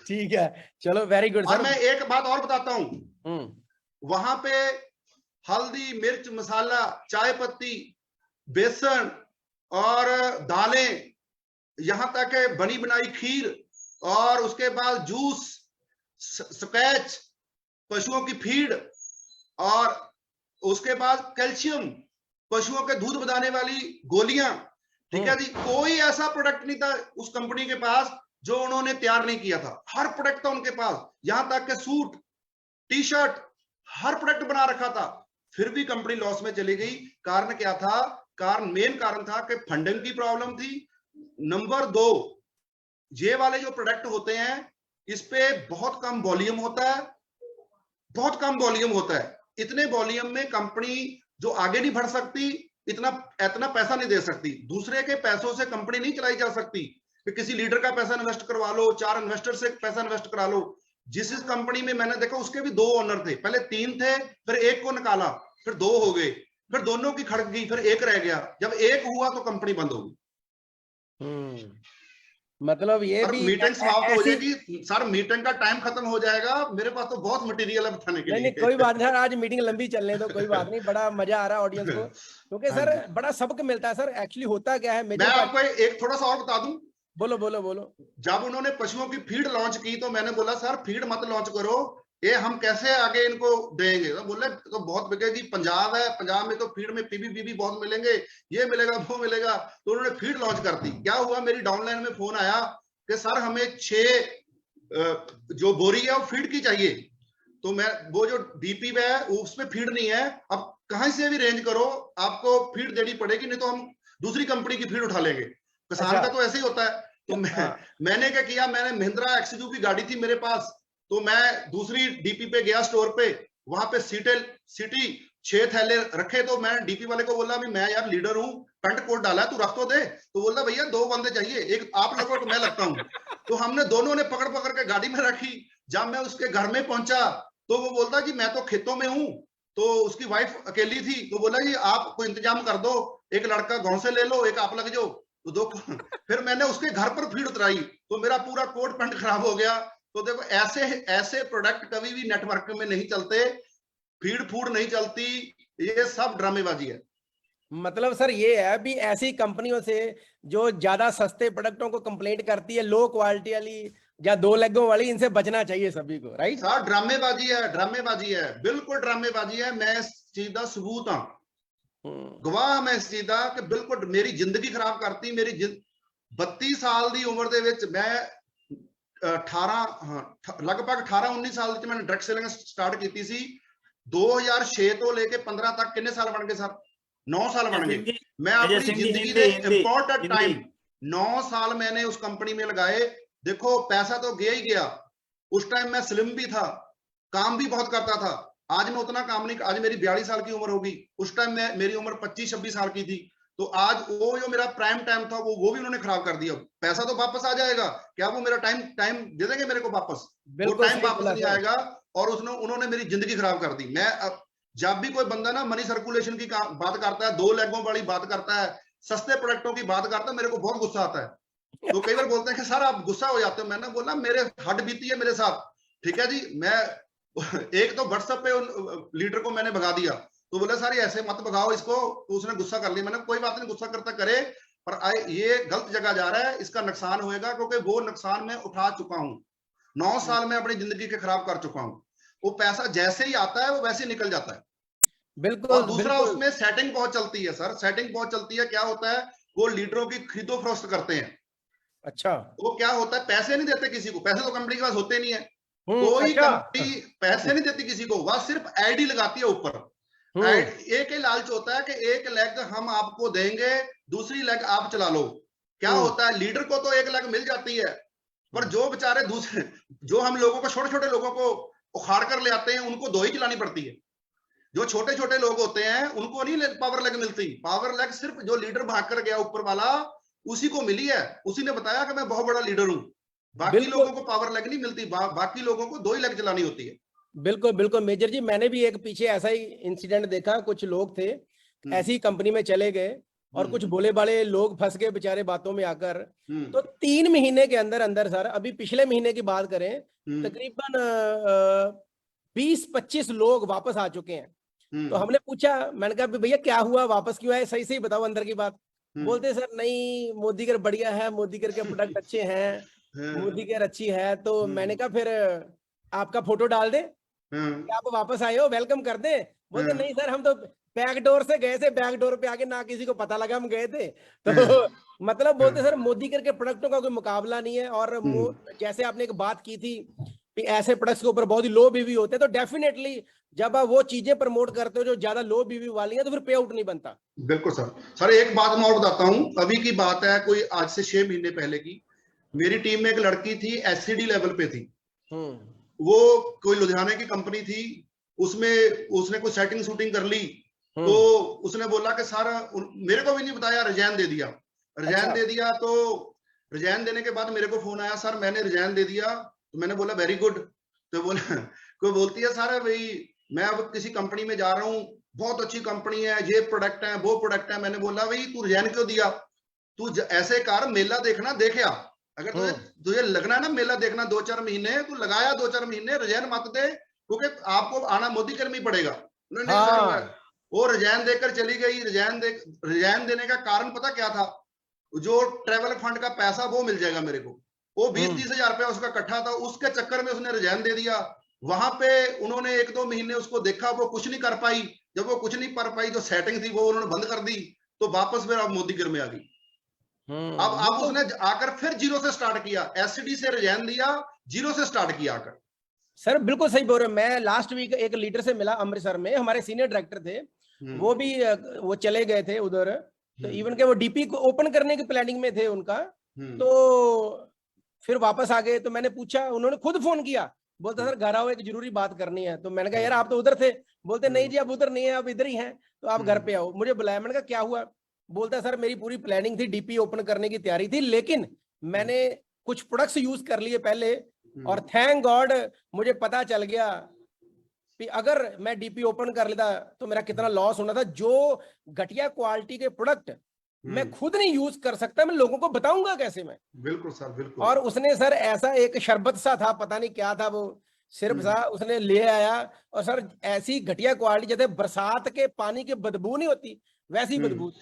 ठीक है, चलो वेरी गुड और सर। मैं एक बात और बताता हूं, वहां पे हल्दी, मिर्च, मसाला, चाय पत्ती, बेसन और दालें, यहां तक बनी बनाई खीर, और उसके बाद जूस, स्क्वैच, पशुओं की फीड, और उसके बाद कैल्शियम, पशुओं के दूध बनाने वाली गोलियां। ठीक है जी, कोई ऐसा प्रोडक्ट नहीं था उस कंपनी के पास जो उन्होंने तैयार नहीं किया था। हर प्रोडक्ट था उनके पास, यहां तक के सूट, टी शर्ट, हर प्रोडक्ट बना रखा था। फिर भी कंपनी लॉस में चली गई। कारण क्या था? मेन कारण था कि फंडिंग की प्रॉब्लम थी। नंबर 2, ये वाले जो प्रोडक्ट होते हैं इस पे बहुत कम वॉल्यूम होता है, बहुत कम वॉल्यूम होता है। इतने वॉल्यूम में कंपनी जो आगे नहीं बढ़ सकती, इतना पैसा नहीं दे सकती। दूसरे के पैसों से कंपनी नहीं चलाई जा सकती कि किसी लीडर का पैसा इन्वेस्ट करवा लो, 4 इन्वेस्टर से पैसा इन्वेस्ट करा लो। जिस कंपनी में मैंने देखा उसके भी 2 ओनर थे, पहले 3 थे, फिर एक को निकाला, फिर 2 हो गए, फिर दोनों की खड़क गई, फिर एक रह गया। जब एक हुआ तो कंपनी बंद हो गई। मतलब ये सर भी मीटिंग समाप्त हो ऐसी। जाएगी सर, मीटिंग का टाइम खत्म हो जाएगा, मेरे पास तो बहुत मटेरियल है बताने के नहीं नहीं लिए। कोई बात नहीं सर, आज मीटिंग लंबी चलने दो, कोई बात नहीं, बड़ा मजा आ रहा है ऑडियंस को, क्योंकि हाँ सर जी। बड़ा सबक मिलता है सर। एक्चुअली होता क्या है मैं मेजर आपको एक थोड़ा सा और बता दूं। बोलो बोलो बोलो। जब उन्होंने पशुओं की फीड लॉन्च की तो मैंने बोला सर फीड मत लॉन्च करो, ये हम कैसे आगे इनको देंगे। तो बोले तो बहुत बिकेगी, पंजाब है, पंजाब में तो फीड में पीबी बहुत मिलेंगे, ये मिलेगा वो मिलेगा। तो उन्होंने फीड लॉन्च कर दी। क्या हुआ, मेरी डाउनलाइन में फोन आया कि सर हमें 6 जो बोरी है वो फीड की चाहिए। तो मैं वो जो डीपी में है उसमें फीड नहीं है, अब कहां से भी रेंज करो, आपको फीड देनी पड़ेगी, नहीं तो हम दूसरी कंपनी की फीड उठा लेंगे। किसान का तो ऐसे ही होता है। तो मैंने क्या किया, मैंने महिंद्रा एक्सयू की गाड़ी थी मेरे पास, तो मैं दूसरी डीपी पे गया स्टोर पे, वहां पे सिटी 6 थैले रखे। तो मैं डीपी वाले को बोला मैं यार लीडर हूँ, पेंट कोट डाला है, तू रख तो दे। तो बोला भैया 2 बंदे चाहिए, एक आप लगो तो मैं लगता हूँ। तो हमने दोनों ने पकड़ पकड़ के गाड़ी में रखी। जब मैं उसके घर में पहुंचा तो वो बोलता कि मैं तो खेतों में हूँ। तो उसकी वाइफ अकेली थी, तो बोला जी आप कोई इंतजाम कर दो, एक लड़का गांव से ले लो, एक आप लग जाओ। तो 2 फिर मैंने उसके घर पर फीड उतराई, तो मेरा पूरा कोट पैंट खराब हो गया। तो देखो ऐसे प्रोडक्ट कभी भी नेटवर्क में नहीं चलते, फीड फूड नहीं चलती, ये सब ड्रामेबाजी है। मतलब सर ये है भी ऐसी कंपनियों से जो ज्यादा सस्ते प्रोडक्टों को कंप्लेंट करती है, लो क्वालिटी वाली या 2 लेगों वाली, इनसे बचना चाहिए सभी को, राइट? सर ड्रामेबाजी है, ड्रामेबाजी है, बिल्कुल ड्रामेबाजी है। मैं इस चीज का सबूत हाँ, गवाह मैं इस चीज का कि बिल्कुल मेरी जिंदगी खराब करती। मेरी 32 साल की उम्र दे विच मैं लगभग 18-19 साल च मैंने डायरेक्ट सेलिंग स्टार्ट की सी। 2006 तो लेके 15 तक कितने साल बन गए सर? 9 साल बन गए। मैं अपनी जिंदगी के इंपॉर्टेंट टाइम 9 साल मैंने उस कंपनी में लगाए। देखो पैसा तो गया ही गया, उस टाइम मैं स्लिम भी था, काम भी बहुत करता था। आज मैं उतना काम नहीं, आज मेरी 42 साल की उम्र होगी, उस टाइम मैं मेरी उम्र 25-26 साल की थी। तो आज वो जो मेरा प्राइम टाइम था वो भी उन्होंने खराब कर दिया। पैसा तो वापस आ जाएगा, क्या वो मेरा टाइम दे देंगे मेरे को वापस? वो टाइम वापस नहीं आएगा। और उन्होंने मेरी जिंदगी खराब कर दी। मैं जब भी कोई बंदा ना मनी सर्कुलेशन की बात करता है, 2 लेगों वाली बात करता है, सस्ते प्रोडक्टों की बात करता है, मेरे को बहुत गुस्सा आता है। तो कई बार बोलते हैं कि सर आप गुस्सा हो जाते हो। मैंने बोला मेरे हद बीती है मेरे साथ, ठीक है जी। मैं एक तो व्हाट्सएप पे लीडर को मैंने भगा दिया, तो बोला सर ऐसे मत भगाओ इसको, तो उसने गुस्सा कर लिया। मैंने कोई बात नहीं, गुस्सा करता करे, पर ये गलत जगह जा रहा है, इसका नुकसान होएगा, क्योंकि वो नुकसान मैं उठा चुका हूं। 9 साल में अपनी जिंदगी के खराब कर चुका हूं। वो पैसा जैसे ही आता है वो वैसे ही निकल जाता है। बिल्कुल। और दूसरा उसमें सेटिंग बहुत चलती है सर, सेटिंग बहुत चलती है। क्या होता है, वो लीडरों की खरीदो फरोख्त करते हैं। अच्छा। वो क्या होता है, पैसे नहीं देते किसी को, पैसे तो कंपनी के पास होते नहीं है। कोई कंपनी पैसे नहीं देती किसी को, वह सिर्फ आईडी लगाती है ऊपर। एक ही लालच होता है कि एक लेग हम आपको देंगे, दूसरी लेग आप चला लो। क्या होता है, लीडर को तो एक लेग मिल जाती है, पर जो बेचारे दूसरे, जो हम लोगों को, छोटे छोटे लोगों को उखाड़ कर ले आते हैं, उनको 2 ही चलानी पड़ती है। जो छोटे छोटे लोग होते हैं उनको नहीं पावर लेग मिलती। पावर लेग सिर्फ जो लीडर भाग कर गया ऊपर वाला, उसी को मिली है। उसी ने बताया कि मैं बहुत बड़ा लीडर हूं। बाकी लोगों को पावर लेग नहीं मिलती, बाकी लोगों को 2 ही लेग चलानी होती है। बिल्कुल बिल्कुल मेजर जी, मैंने भी एक पीछे ऐसा ही इंसिडेंट देखा। कुछ लोग थे ऐसी कंपनी में चले गए और कुछ भोले भाले लोग फंस गए बेचारे बातों में आकर। तो 3 महीने के अंदर अंदर सर, अभी पिछले महीने की बात करें, तकरीबन 20-25 लोग वापस आ चुके हैं। तो हमने पूछा, मैंने कहा भैया क्या हुआ, वापस क्यों आए, सही सही बताओ अंदर की बात। बोलते सर नहीं, मोदी केयर बढ़िया है, मोदी केयर के प्रोडक्ट अच्छे हैं, मोदी केयर अच्छी है। तो मैंने कहा फिर आपका फोटो डाल दे कि आप वापस आए हो, वेलकम कर दे। बोलते नहीं सर, हम तो बैक डोर से गए थे, बैक डोर पे आके ना किसी को पता लगा हम गए थे। तो मतलब बोलते सर मोदी केयर के प्रोडक्टों का कोई मुकाबला नहीं है। और जैसे आपने एक बात की थी कि ऐसे प्रोडक्ट्स के ऊपर बहुत ही लो बीवी होते हैं, तो डेफिनेटली जब आप वो चीजें प्रमोट करते हो जो ज्यादा लो बीवी वाली है, तो फिर पे आउट नहीं बनता। बिल्कुल सर। सर एक बात मैं और बताता हूँ, अभी की बात है, कोई आज से 6 महीने पहले की। मेरी टीम में एक लड़की थी, एससीडी लेवल पे थी। वो कोई लुधियाना की कंपनी थी, उसमें उसने कोई सेटिंग शूटिंग कर ली। तो उसने बोला कि सर, मेरे को भी नहीं बताया, रिजाइन दे दिया। रिजाइन दे दिया, तो रिजाइन देने के बाद मेरे को फोन आया, सर मैंने रिजाइन दे दिया। तो मैंने बोला वेरी गुड। तो बोला, कोई बोलती है सर भाई मैं अब किसी कंपनी में जा रहा हूँ, बहुत अच्छी कंपनी है, ये प्रोडक्ट है, वो प्रोडक्ट है। मैंने बोला भाई तू रिजाइन क्यों दिया? तू ऐसे कर, मेला देखना, देखा। अगर तुझे लगना है ना मेला देखना 2-4 महीने, तू लगाया 2-4 महीने, रिजाइन मत दे, क्योंकि आपको आना मोदी केयर में पड़ेगा। नहीं सर, वो रिजाइन देकर चली गई। रिजाइन देने का कारण पता क्या था? जो ट्रेवल फंड का पैसा वो मिल जाएगा मेरे को। वो 20-30 हजार रुपया उसका इकट्ठा था, उसके चक्कर में उसने रिजाइन दे दिया। वहां पे उन्होंने 1-2 महीने उसको देखा, वो कुछ नहीं कर पाई। जब वो कुछ नहीं कर पाई, जो सेटिंग थी वो उन्होंने बंद कर दी। तो वापस फिर अब मोदी केयर में आ गई। अब उसने आकर फिर जीरो से स्टार्ट किया, एससीडी से रिजाइन दिया, जीरो से स्टार्ट किया आकर। सर बिल्कुल सही बोल रहे हो। मैं लास्ट वीक एक लीडर से मिला अमृतसर में, हमारे सीनियर डायरेक्टर थे, वो भी वो चले गए थे उधर। तो इवन के वो डीपी को ओपन करने की प्लानिंग में थे उनका। तो फिर वापस आ गए। तो मैंने पूछा, उन्होंने खुद फोन किया, बोलते सर घर आओ, एक जरूरी बात करनी है। तो मैंने कहा यार आप तो उधर थे। बोलते नहीं जी अब उधर नहीं है, अब इधर ही हैं, तो आप घर पे आओ। मुझे बुलाया, मैंने कहा क्या हुआ? बोलता सर मेरी पूरी प्लानिंग थी, डीपी ओपन करने की तैयारी थी, लेकिन मैंने कुछ प्रोडक्ट्स यूज कर लिए पहले, और थैंक गॉड मुझे पता चल गया कि अगर मैं डीपी ओपन कर लेता तो मेरा कितना लॉस होना था। जो घटिया क्वालिटी के प्रोडक्ट मैं खुद नहीं यूज कर सकता, मैं लोगों को बताऊंगा कैसे मैं? बिल्कुल सर, बिल्कुल। और उसने सर ऐसा एक शरबत सा था, पता नहीं क्या था वो, सिर्फ सा उसने ले आया। और सर ऐसी घटिया क्वालिटी, जैसे बरसात के पानी की बदबू नहीं होती, वैसी बदबू।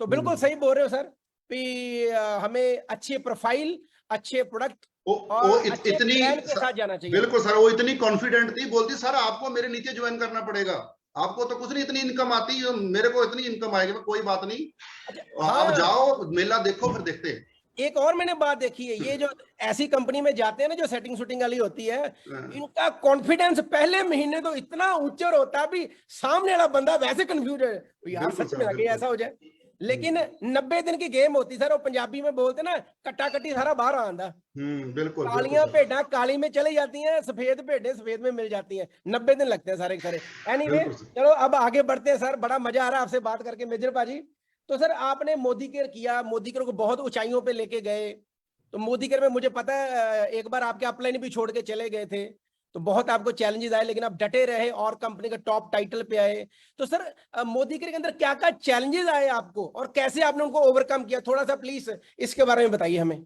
तो बिल्कुल सही बोल रहे हो सर कि हमें अच्छी प्रोफाइल, अच्छे प्रोडक्ट और अच्छे प्लान के साथ जाना चाहिए। बिल्कुल सर, वो इतनी कॉन्फिडेंट थी, बोलती सर आपको मेरे नीचे ज्वाइन करना पड़ेगा, आपको तो कुछ नहीं, इतनी इनकम आती है, मेरे को इतनी इनकम आएगी। कोई बात नहीं, आप जाओ मेला देखो, फिर देखते हैं। एक और मैंने बात देखी है, ये जो ऐसी कंपनी में जाते हैं ना जो सेटिंग शूटिंग वाली होती है, इनका कॉन्फिडेंस पहले महीने तो इतना ऊंचा होता है भी सामने वाला बंदा वैसे कंफ्यूज है यार, बिल्कुल सच सर, में लगे बिल्कुल। ऐसा हो जाए। लेकिन 90 दिन की गेम होती सर, वो पंजाबी में बोलते ना, कट्टा कट्टी सारा बाहर आंदा। बिल्कुल बिल्कुल कालियां सर, भेडा काली में चली जाती हैं, सफेद भेडे सफेद में मिल जाती हैं, 90 दिन लगते हैं सारे के सारे। एनीवे, बिल्कुल सर। चलो अब आगे बढ़ते हैं सर, बड़ा मजा आ रहा है आपसे बात करके मेजर पाजी। तो सर आपने मोदी केयर किया, मोदी केयर को बहुत ऊंचाइयों पे लेके गए। तो मोदी केयर में मुझे पता है एक बार आपके अपलाइन भी छोड़ के चले गए थे, तो बहुत आपको चैलेंजेस आए, लेकिन आप डटे रहे और कंपनी का टॉप टाइटल पे आए। तो सर मोदी केयर के अंदर क्या क्या चैलेंजेस आए आपको और कैसे आपने उनको ओवरकम किया, थोड़ा सा प्लीज इसके बारे में बताइए हमें।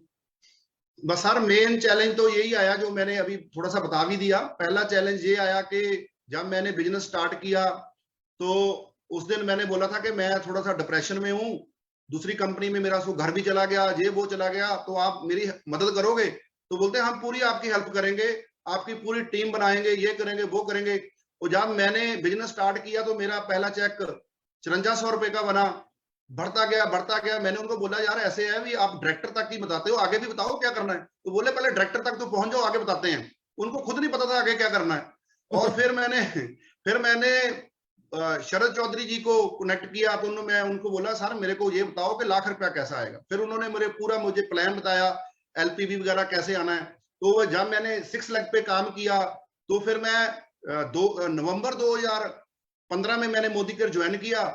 बस सर मेन चैलेंज तो यही आया जो मैंने अभी थोड़ा सा बता भी दिया। पहला चैलेंज ये आया कि जब मैंने बिजनेस स्टार्ट किया तो उस दिन मैंने बोला था कि मैं थोड़ा सा डिप्रेशन में हूँ, दूसरी कंपनी में मेरा घर भी चला गया, ये वो चला गया, तो आप मेरी मदद करोगे? तो बोलते हम पूरी आपकी हेल्प करेंगे, आपकी पूरी टीम बनाएंगे, ये करेंगे वो करेंगे। और जब मैंने बिजनेस स्टार्ट किया तो मेरा पहला चेक 5400 रुपए का बना, बढ़ता गया। मैंने उनको बोला यार ऐसे है भी आप डायरेक्टर तक ही बताते हो, आगे भी बताओ क्या करना है। तो बोले पहले डायरेक्टर तक तो पहुंच जाओ, आगे बताते हैं। उनको खुद नहीं पता था आगे क्या करना है। और फिर मैंने शरद चौधरी जी को कनेक्ट किया, तो मैं उनको बोला सर मेरे को ये बताओ कि लाख रुपया कैसा आएगा। फिर उन्होंने मुझे प्लान बताया, एलपीवी वगैरह कैसे आना है। तो जब मैंने 6 लाख पे काम किया तो फिर मैं नवंबर 2015 में मैंने मोदी केयर ज्वाइन किया।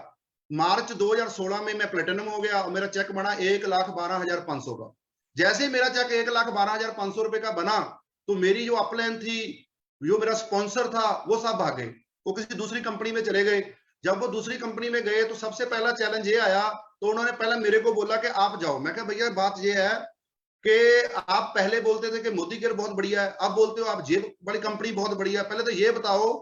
मार्च 2016 में मैं प्लेटिनम हो गया और मेरा चेक बना 1,12,500 का। जैसे ही मेरा चेक 1,12,500 रुपए का बना तो मेरी जो अपलाइन थी, जो मेरा स्पॉन्सर था, वो सब भागे, वो किसी दूसरी कंपनी में चले गए। जब वो दूसरी कंपनी में गए तो सबसे पहला चैलेंज ये आया, तो उन्होंने पहले मेरे को बोला कि आप जाओ। मैं कहा भैया बात ये है कि आप पहले बोलते थे कि मोदी केयर बहुत बढ़िया है, अब बोलते हो आप ये बड़ी कंपनी बहुत बढ़िया है। पहले तो ये बताओ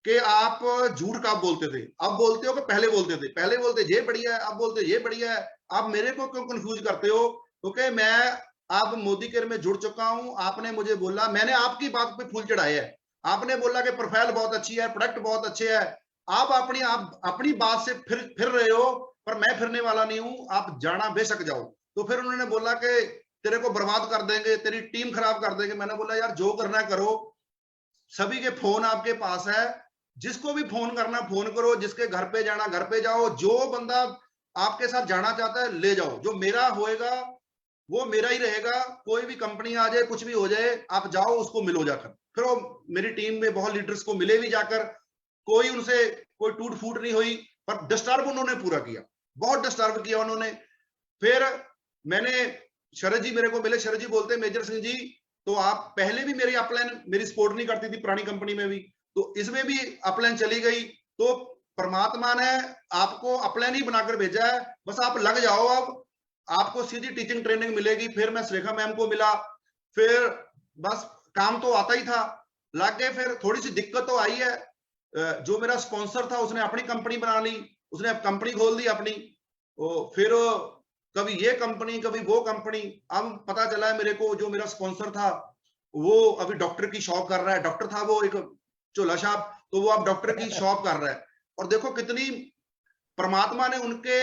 कि आप झूठ कब बोलते थे, अब बोलते हो कि पहले बोलते थे? पहले बोलते ये बढ़िया है, अब बोलते ये बढ़िया है। आप मेरे को क्यों कंफ्यूज करते हो? क्योंकि मैं अब मोदी केयर में जुड़ चुका हूं। आपने मुझे बोला, मैंने आपकी बात पे फूल चढ़ाए है। आपने बोला कि प्रोफाइल बहुत अच्छी है, प्रोडक्ट बहुत अच्छे है। आप अपनी बात से फिर रहे हो, पर मैं फिरने वाला नहीं हूं। आप जाना बेशक जाओ। तो फिर उन्होंने बोला कि तेरे को बर्बाद कर देंगे, तेरी टीम खराब कर देंगे। मैंने बोला यार जो करना है करो, सभी के फोन आपके पास है, जिसको भी फोन करना फोन करो, जिसके घर पे जाना घर पे जाओ, जो बंदा आपके साथ जाना चाहता है ले जाओ। जो मेरा होएगा वो मेरा ही रहेगा। कोई भी कंपनी आ जाए, कुछ भी हो जाए, आप जाओ उसको मिलो जाकर। फिर वो मेरी टीम में बहुत लीडर्स को मिले भी जाकर, कोई उनसे कोई टूट फूट नहीं हुई, पर डिस्टर्ब उन्होंने पूरा किया, बहुत डिस्टर्ब किया उन्होंने। फिर मैंने शरद जी मेरे को मिले, शरद जी बोलते मेजर सिंह जी, तो आप पहले भी मेरी अपलाइन मेरी सपोर्ट नहीं करती थी पुरानी कंपनी में भी, तो इसमें भी अपलाइन चली गई। तो परमात्मा ने आपको अपलाइन ही बनाकर भेजा है, बस आप लग जाओ। अब आपको सीधी टीचिंग ट्रेनिंग मिलेगी। फिर मैं सुरेखा मैम को मिला, फिर बस काम तो आता ही था, लग गए। फिर थोड़ी सी दिक्कत तो आई है, जो मेरा स्पॉन्सर था उसने अपनी कंपनी बना ली, उसने कंपनी खोल दी अपनी। फिर कभी ये कंपनी कभी वो कंपनी। अब पता चला है मेरे को जो मेरा स्पॉन्सर था वो अभी डॉक्टर की शॉप कर रहा है। डॉक्टर था वो एक चोला शॉप, तो वो अब डॉक्टर की शॉप कर रहा है। और देखो कितनी परमात्मा ने उनके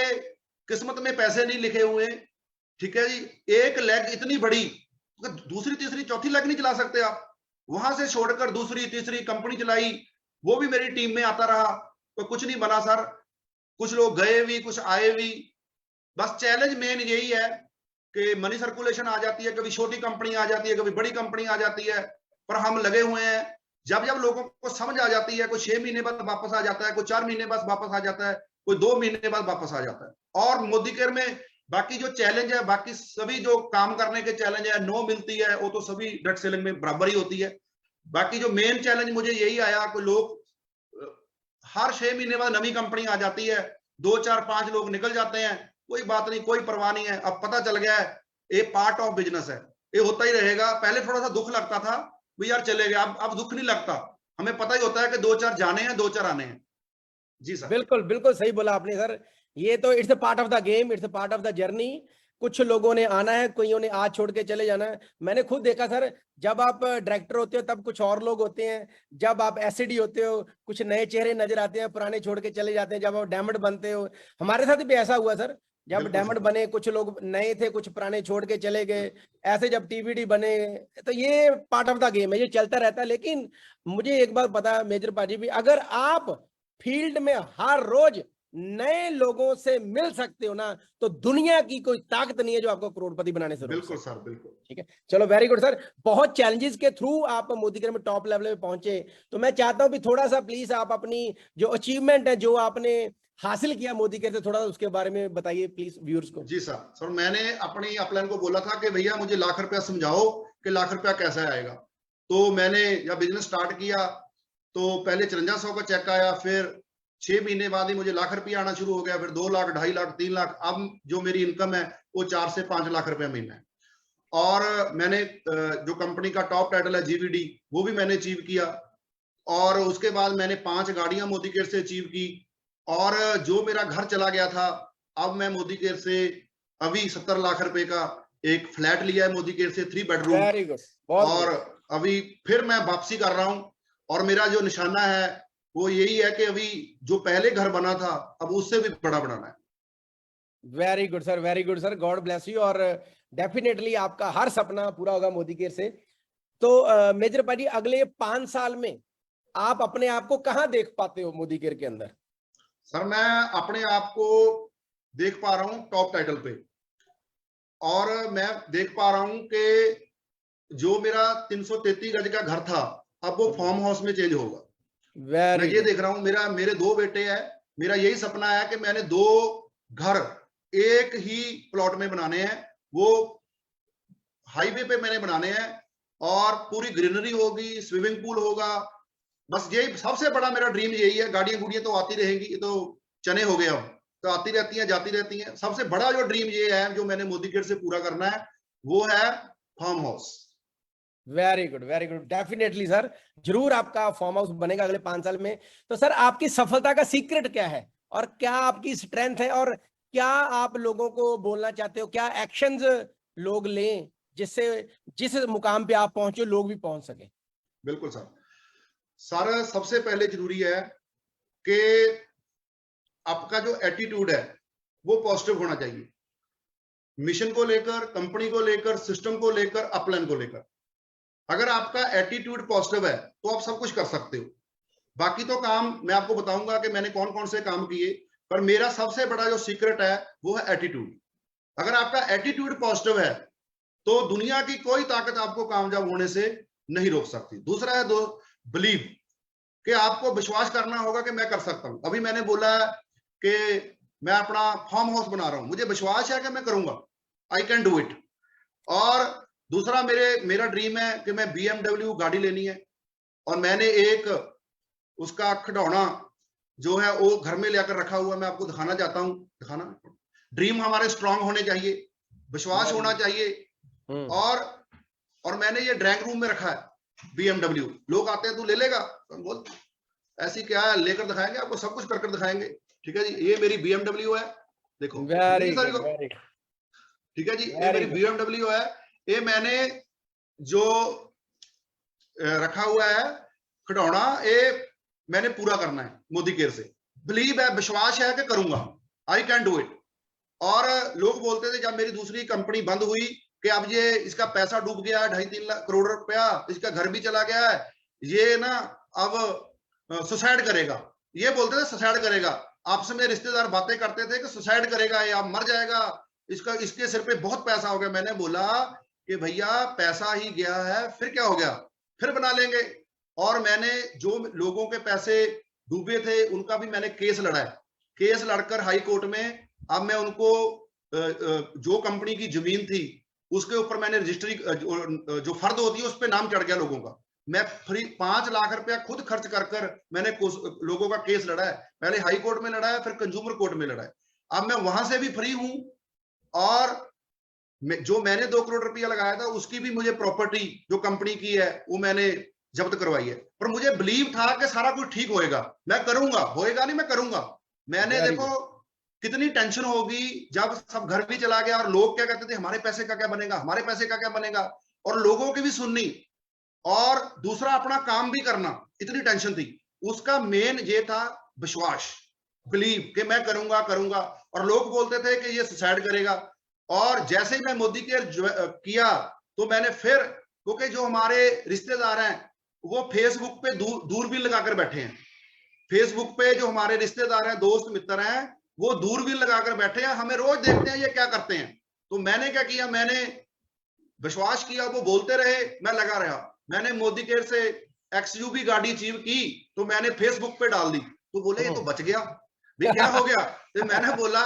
किस्मत में पैसे नहीं लिखे हुए, ठीक है जी। एक लेग इतनी बड़ी, तो दूसरी तीसरी चौथी लेग नहीं चला सकते आप। वहां से छोड़कर दूसरी तीसरी कंपनी चलाई, वो भी मेरी टीम में आता रहा, तो कुछ नहीं बना सर। कुछ लोग गए भी, कुछ आए भी। बस चैलेंज मेन यही है कि मनी सर्कुलेशन आ जाती है, कभी छोटी कंपनी आ जाती है, कभी बड़ी कंपनी आ जाती है, पर हम लगे हुए हैं। जब जब लोगों को समझ आ जाती है, कोई 6 महीने बाद वापस आ जाता है, कोई 4 महीने बाद वापस आ जाता है, कोई 2 महीने बाद वापस आ जाता है। और मोदी केयर में बाकी जो चैलेंज है, बाकी सभी जो काम करने के चैलेंज है, नो मिलती है, वो तो सभी डायरेक्ट सेलिंग में बराबर ही होती है। बाकी जो मेन चैलेंज मुझे यही आया, कोई लोग हर 6 महीने बाद नवी कंपनी आ जाती है, 2 4 5 लोग निकल जाते हैं, कोई बात नहीं, कोई परवाह नहीं है। अब पता चल गया है ये पार्ट ऑफ बिजनेस है, ये होता ही रहेगा। पहले थोड़ा सा दुख लगता था भी यार चले गए, अब दुख नहीं लगता। हमें पता ही होता है कि 2 4 जाने हैं, 2 4 आने हैं। जी सर। बिल्कुल बिल्कुल सही बोला आपने सर। ये तो it's a part of the game, it's a part of the journey. कुछ लोगों ने आना है, कोईयों ने आज छोड़ के चले जाना है। मैंने खुद देखा सर, जब आप डायरेक्टर होते हो तब कुछ और लोग होते हैं, जब आप एसडी होते हो कुछ नए चेहरे नजर आते हैं, पुराने छोड़ के चले जाते हैं, जब आप डायमंड बनते हो। हमारे साथ भी ऐसा हुआ सर। जब बिल्कुल डायमंड सर। बने, कुछ लोग नए थे, कुछ पुराने छोड़ के चले गए, ऐसे जब टीवीडी बने, तो ये पार्ट ऑफ द गेम है, ये चलता रहता है। लेकिन मुझे एक बात पता है मेजर पाजी भी, अगर आप फील्ड में हर रोज नए लोगों से मिल सकते हो ना, तो दुनिया की कोई ताकत नहीं है जो आपको करोड़पति बनाने से रोक बिल्कुल सकती है। सर, बिल्कुल। ठीक है, चलो वेरी गुड सर। बहुत चैलेंजेस के थ्रू आप मोदीकेयर में टॉप लेवल पे पहुंचे, तो मैं चाहता हूं भी थोड़ा सा प्लीज आप अपनी जो अचीवमेंट है, जो आपने हासिल किया मोदीकेयर से, थोड़ा उसके बारे में बताइए प्लीज व्यूअर्स को। जी सर, मैंने अपनी अपलाइन को बोला था कि भैया मुझे लाख रुपया समझाओ कि लाख रुपया कैसे आएगा। तो मैंने जब बिजनेस स्टार्ट किया तो पहले 5400 का चेक आया, फिर 6 महीने बाद ही मुझे लाख रुपया आना शुरू हो गया, फिर 2 लाख, 2.5 लाख, 3 लाख। अब जो मेरी इनकम है वो 4 से 5 लाख रुपया महीना है। और मैंने जो कंपनी का टॉप टाइटल है जीवीडी, वो भी मैंने अचीव किया। और उसके बाद मैंने 5 गाड़ियां मोदीकेयर से अचीव की। और जो मेरा घर चला गया था, अब मैं मोदीकेयर से अभी 70 लाख रुपए का एक फ्लैट लिया है मोदीकेयर से, 3 बेडरूम। वेरी गुड, बहुत और good। अभी फिर मैं वापसी कर रहा हूं। और मेरा जो निशाना है वो यही है कि अभी जो पहले घर बना था, अब उससे भी बड़ा बनाना है। Very good sir, very good sir, God bless you. और डेफिनेटली आपका हर सपना पूरा होगा मोदीकेयर से। तो मेजर पाजी, अगले 5 साल में आप अपने आप को कहां देख पाते हो मोदीकेयर के अंदर? सर, मैं अपने आप को देख पा रहा हूं टॉप टाइटल पे। और मैं देख पा रहा हूं कि जो मेरा 333 गज का घर था, अब वो फार्म हाउस में चेंज होगा। मैं वेरी ये गुड, देख रहा हूं, मेरे 2 बेटे हैं। मेरा यही सपना है कि मैंने 2 घर एक ही प्लॉट में बनाने हैं। वो हाईवे पे मैंने बनाने हैं और पूरी ग्रीनरी होगी, स्विमिंग पूल होगा। बस यही सबसे बड़ा मेरा ड्रीम यही है। गाड़ियां गुड़ियां तो आती रहेंगी, ये तो चने हो गए, अब तो आती रहती हैं, जाती रहती हैं। सबसे बड़ा जो ड्रीम ये है जो मैंने मोदीकेयर से पूरा करना है, वो है farm house. Very good, very good. Definitely sir, जरूर आपका फार्म हाउस बनेगा अगले 5 साल में। तो सर, आपकी सफलता का सीक्रेट क्या है, और क्या आपकी स्ट्रेंथ है, और क्या आप लोगों को बोलना चाहते हो, क्या एक्शंस लोग लें जिससे जिस मुकाम पे आप पहुंचे लोग भी पहुंच सके? बिल्कुल सर, सबसे पहले जरूरी है कि आपका जो एटीट्यूड है वो पॉजिटिव होना चाहिए। मिशन को लेकर, कंपनी को लेकर, सिस्टम को लेकर, अपलाइन को लेकर। अगर आपका एटीट्यूड पॉजिटिव है तो आप सब कुछ कर सकते हो। बाकी तो काम मैं आपको बताऊंगा कि मैंने कौन कौन से काम किए, पर मेरा सबसे बड़ा जो सीक्रेट है वो है एटीट्यूड। अगर आपका एटीट्यूड पॉजिटिव है तो दुनिया की कोई ताकत आपको कामयाब होने से नहीं रोक सकती। दूसरा है बिलीव, कि आपको विश्वास करना होगा कि मैं कर सकता हूं। अभी मैंने बोला कि मैं अपना फार्म हाउस बना रहा हूं, मुझे विश्वास है कि मैं करूंगा, आई कैन डू इट। और दूसरा मेरा ड्रीम है कि मैं BMW गाड़ी लेनी है, और मैंने एक उसका खिडौना जो है वो घर में लेकर रखा हुआ, मैं आपको दिखाना चाहता हूं। दिखाना, ड्रीम हमारे स्ट्रांग होने चाहिए, विश्वास होना चाहिए। और मैंने ये ड्राइंग रूम में रखा है BMW। लोग आते हैं, तू ले लेगा? बोल ऐसी क्या है, लेकर दिखाएंगे आपको, सब कुछ कर कर दिखाएंगे। ठीक है जी, ये मेरी BMW है, देखो। वेरी गुड, वेरी ठीक है जी, ये वेरी मेरी गुड। BMW है। ये मैंने जो रखा हुआ है खिडौना, ये मैंने पूरा करना है मोदीकेयर से। बिलीव है, विश्वास है कि करूंगा, आई कैन डू इट। और लोग बोलते थे जब मेरी दूसरी कंपनी बंद हुई कि अब ये इसका पैसा डूब गया, 2.5-3 लाख करोड़ रुपया, इसका घर भी चला गया है, ये ना अब सुसाइड करेगा। ये बोलते थे सुसाइड करेगा। आपसे मेरे रिश्तेदार बातें करते थे कि सुसाइड करेगा या मर जाएगा, इसका इसके सिर पे बहुत पैसा हो गया। मैंने बोला कि भैया पैसा ही गया है, फिर क्या हो गया, फिर बना लेंगे। और मैंने जो लोगों के पैसे डूबे थे उनका भी मैंने केस लड़ा है। केस लड़कर हाई कोर्ट में अब मैं उनको जो कंपनी की जमीन थी उसके ऊपर मैंने रजिस्ट्री, जो फर्द होती है उस पर नाम चढ़ गया लोगों का। मैं फ्री 5 लाख रुपया खुद खर्च कर मैंने लोगों का केस लड़ा है। पहले हाई कोर्ट में लड़ा है, फिर कंज्यूमर कोर्ट में लड़ा है। अब मैं वहां से भी फ्री हूं। और जो मैंने 2 करोड़ रुपया लगाया था उसकी भी मुझे प्रॉपर्टी जो कंपनी की है वो मैंने जब्त करवाई है। पर मुझे बिलीव था कि सारा कुछ ठीक होएगा, मैं करूंगा, होएगा नहीं, मैं करूंगा। मैंने देखो कितनी टेंशन होगी जब सब घर भी चला गया और लोग क्या कहते थे, हमारे पैसे का क्या बनेगा, हमारे पैसे का क्या बनेगा। और लोगों की भी सुननी, और दूसरा अपना काम भी करना, इतनी टेंशन थी। उसका मेन ये था विश्वास। बिलीव कि मैं करूंगा करूंगा, और लोग बोलते थे कि ये सुसाइड करेगा। और जैसे ही मैं मोदी केयर किया तो मैंने फिर, क्योंकि जो हमारे रिश्तेदार हैं वो फेसबुक पे दूरबीन लगाकर बैठे हैं, फेसबुक पे जो हमारे रिश्तेदार हैं, दोस्त मित्र हैं, वो दूरबीन लगाकर बैठे हैं, हमें रोज देखते हैं ये क्या करते हैं। तो मैंने क्या किया, मैंने विश्वास किया, वो बोलते रहे, मैं लगा रहा। मैंने मोदी केयर से XUV गाड़ी अचीव की तो मैंने फेसबुक पे डाल दी, तो बोले ये तो बच गया भाई, क्या हो गया। तो मैंने बोला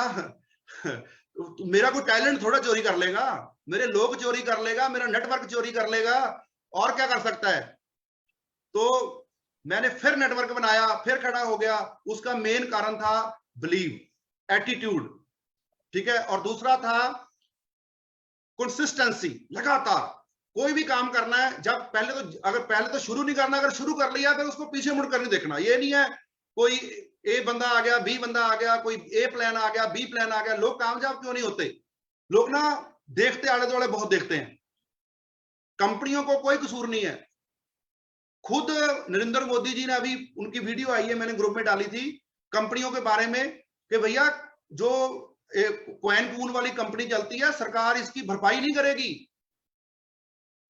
तो मेरा कोई टैलेंट थोड़ा चोरी कर लेगा, मेरे लोग चोरी कर लेगा, मेरा नेटवर्क चोरी कर लेगा, और क्या कर सकता है। तो मैंने फिर नेटवर्क बनाया, फिर खड़ा हो गया। उसका मेन कारण था बिलीव, एटीट्यूड, ठीक है। और दूसरा था कंसिस्टेंसी, लगातार कोई भी काम करना है। जब पहले तो शुरू नहीं करना, अगर शुरू कर लिया फिर उसको पीछे मुड़कर नहीं देखना। ये नहीं है कोई ए बंदा आ गया, बी बंदा आ गया, कोई ए प्लान आ गया, बी प्लान आ गया, लोग कामयाब क्यों नहीं होते। लोग ना देखते, आले दुआले बहुत देखते हैं। कंपनियों को कोई कसूर नहीं है। खुद नरेंद्र मोदी जी ने, अभी उनकी वीडियो आई है, मैंने ग्रुप में डाली थी, कंपनियों के बारे में कि भैया जो क्वाइन पूल वाली कंपनी चलती है, सरकार इसकी भरपाई नहीं करेगी।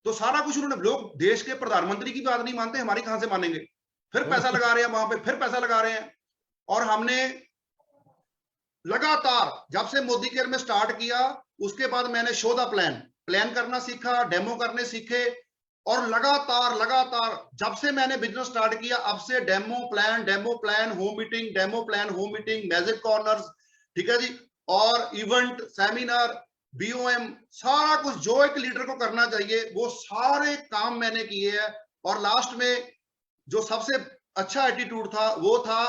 तो सारा कुछ उन्होंने, लोग देश के प्रधानमंत्री की बात नहीं मानते, हमारी कहां से मानेंगे। फिर पैसा लगा रहे हैं वहां पे, फिर पैसा लगा रहे हैं। और हमने लगातार जब से मोदी केयर में स्टार्ट किया, उसके बाद मैंने शो द प्लान करना सीखा, डेमो करने सीखे, और लगातार जब से मैंने बिजनेस स्टार्ट किया, अब से demo plan home meeting, demo plan home meeting, magic corners, ठीक है जी, और इवेंट, सेमिनार, BOM, सारा कुछ जो एक लीडर को करना चाहिए वो सारे काम मैंने किए हैं। और लास्ट में जो सबसे अच्छा एटीट्यूड था वो था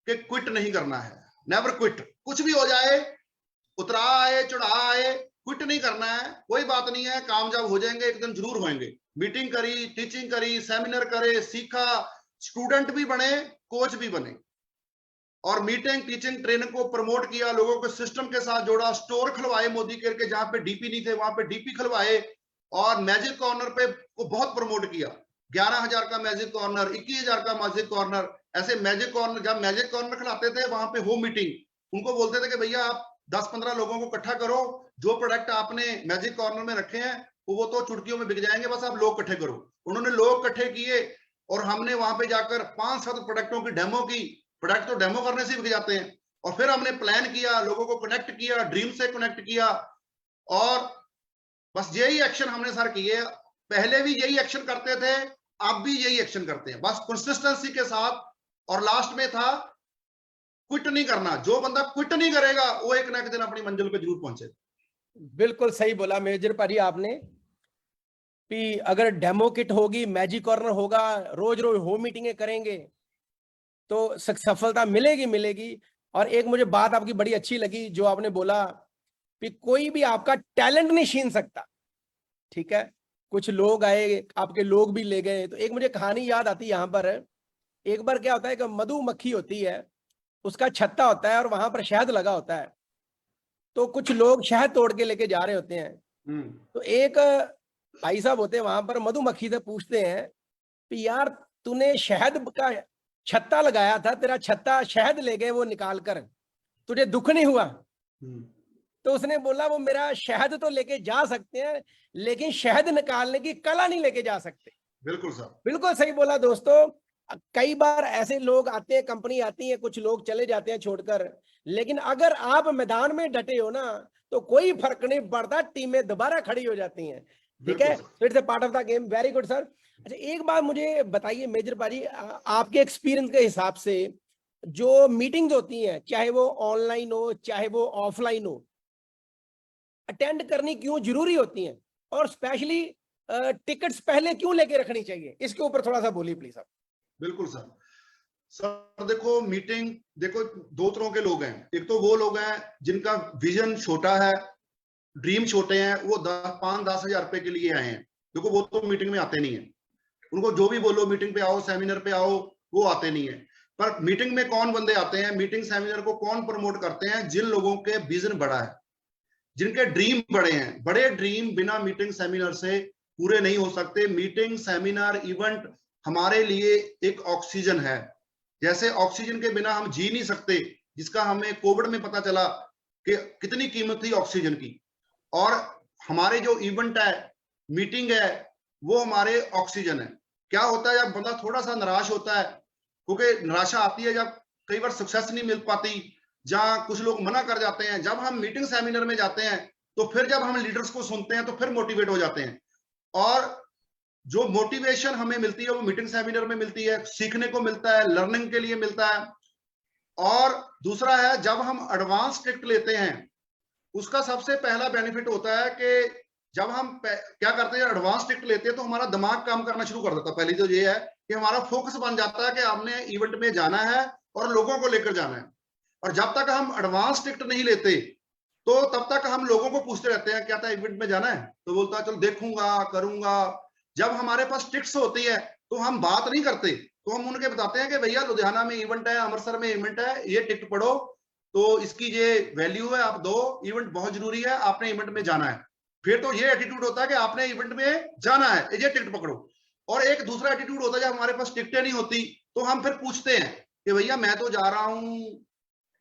कि क्विट नहीं करना है, नेवर क्विट। कुछ भी हो जाए, उतरा आए चढ़ा आए, क्विट नहीं करना है, कोई बात नहीं है, कामयाब हो जाएंगे, एक दिन जरूर होंगे। मीटिंग करी, टीचिंग करी, सेमिनार करे, सीखा, स्टूडेंट भी बने, कोच भी बने, और मीटिंग, टीचिंग, ट्रेनिंग को प्रमोट किया, लोगों को सिस्टम के साथ जोड़ा, स्टोर खुलवाए मोदी केयर के, जहां पे DP नहीं थे वहां पे DP खुलवाए, और मैजिक कॉर्नर पे को बहुत प्रमोट किया। 11,000 का मैजिक कॉर्नर, 21,000 का मैजिक कॉर्नर, ऐसे मैजिक कॉर्नर। जब मैजिक कॉर्नर खिलाते थे वहां पे होम मीटिंग, उनको बोलते थे कि भैया आप 10-15 लोगों को इकट्ठा करो, जो प्रोडक्ट आपने मैजिक कॉर्नर में रखे हैं वो तो चुटकियों में बिक जाएंगे, बस आप लोग इकट्ठे करो। उन्होंने लोग इकट्ठे किए, और हमने वहां पे जाकर 5-7 प्रोडक्टों की डेमो की। प्रोडक्ट तो डेमो करने से बिक जाते हैं। और फिर हमने प्लान किया, लोगों को कनेक्ट किया, ड्रीम से कनेक्ट किया, और बस यही एक्शन हमने सर किए। पहले भी यही एक्शन करते थे, अब भी यही एक्शन करते हैं, बस कंसिस्टेंसी के साथ। और लास्ट में था क्विट नहीं करना। जो बंदा क्विट नहीं करेगा वो एक ना एक दिन अपनी मंजिल पे जरूर पहुंचे। बिल्कुल सही बोला मेजर भाई आपने कि अगर डेमो किट होगी, मैजिक कॉर्नर होगा, रोज रोज होम मीटिंगें करेंगे तो सफलता मिलेगी। और एक मुझे बात आपकी बड़ी अच्छी लगी जो आपने बोला कि कोई भी आपका टैलेंट नहीं छीन सकता, ठीक है। कुछ लोग आए, आपके लोग भी ले गए। तो एक मुझे कहानी याद आती है यहाँ पर। एक बार क्या होता है कि मधुमक्खी होती है, उसका छत्ता होता है और वहां पर शहद लगा होता है। तो कुछ लोग शहद तोड़ के लेके जा रहे होते हैं। तो एक भाई साहब होते हैं वहां पर, मधुमक्खी से पूछते हैं कि यार तूने शहद का छत्ता लगाया था, तेरा छत्ता शहद ले गए वो निकाल कर, तुझे दुख नहीं हुआ? तो उसने बोला वो मेरा शहद तो लेके जा सकते हैं, लेकिन शहद निकालने की कला नहीं लेके जा सकते। बिल्कुल सर, बिल्कुल सही बोला दोस्तों। कई बार ऐसे लोग आते हैं, कंपनी आती है, कुछ लोग चले जाते हैं छोड़कर, लेकिन अगर आप मैदान में डटे हो ना तो कोई फर्क नहीं पड़ता, टीमें दोबारा खड़ी हो जाती हैं, ठीक है। तो it's a part of the game. Very good sir. अच्छा, एक बात मुझे बताइए मेजर भाई, आपके एक्सपीरियंस के हिसाब से जो मीटिंग्स होती हैं, चाहे वो ऑनलाइन हो चाहे वो ऑफलाइन हो, अटेंड करनी क्यों जरूरी होती हैं, और स्पेशली टिकट्स पहले क्यों लेके रखनी चाहिए, इसके ऊपर थोड़ा सा बोलिए प्लीज आप। बिल्कुल सर। सर देखो, मीटिंग, देखो दो तरह के लोग हैं। एक तो वो लोग हैं जिनका विजन छोटा है, ड्रीम छोटे हैं, वो 5-10 हजार रुपए के लिए आए हैं। देखो वो तो मीटिंग में आते नहीं है, उनको जो भी बोलो मीटिंग पे आओ, सेमिनार पे आओ, वो आते नहीं है। पर मीटिंग में कौन बंदे आते हैं, मीटिंग सेमिनार को कौन प्रमोट करते हैं? जिन लोगों के विजन बड़ा है, जिनके ड्रीम बड़े हैं। बड़े ड्रीम बिना मीटिंग सेमिनार से पूरे नहीं हो सकते। मीटिंग, सेमिनार, इवेंट हमारे लिए एक ऑक्सीजन है। जैसे ऑक्सीजन के बिना हम जी नहीं सकते, जिसका हमें कोविड में पता चला कि कितनी कीमत थी ऑक्सीजन की। और हमारे जो इवेंट है, मीटिंग है, वो हमारे ऑक्सीजन है। क्या होता है जब बंदा थोड़ा सा निराश होता है, क्योंकि निराशा आती है जब कई बार सक्सेस नहीं मिल पाती, जहां कुछ लोग मना कर जाते हैं। जब हम मीटिंग सेमिनार में जाते हैं तो फिर जब हम लीडर्स को सुनते हैं तो फिर मोटिवेट हो जाते हैं। और जो मोटिवेशन हमें मिलती है वो मीटिंग सेमिनार में मिलती है, सीखने को मिलता है, लर्निंग के लिए मिलता है। और दूसरा है, जब हम एडवांस ट्रिक्ट लेते हैं उसका सबसे पहला बेनिफिट होता है कि जब हम क्या करते हैं, एडवांस ट्रिक्ट लेते हैं तो हमारा दिमाग काम करना शुरू कर देता है। पहली तो ये है कि हमारा फोकस बन जाता है कि हमने इवेंट में जाना है और लोगों को लेकर जाना है। और जब तक हम एडवांस ट्रिक्ट नहीं लेते तो तब तक हम लोगों को पूछते रहते हैं क्या था इवेंट में जाना है, तो बोलता है चलो देखूंगा करूंगा। जब हमारे पास ट्रिक्स होती है तो हम बात नहीं करते, तो हम उनके बताते हैं कि भैया लुधियाना में इवेंट है, अमृतसर में इवेंट है, ये टिकट पढ़ो तो इसकी ये वैल्यू है, आप दो, इवेंट बहुत जरूरी है, आपने इवेंट में जाना है। फिर तो ये एटीट्यूड होता है कि आपने इवेंट में जाना है, ये टिकट पकड़ो। और एक दूसरा एटीट्यूड होता है जब हमारे पास टिकटें नहीं होती तो हम फिर पूछते हैं कि भैया मैं तो जा रहा हूं,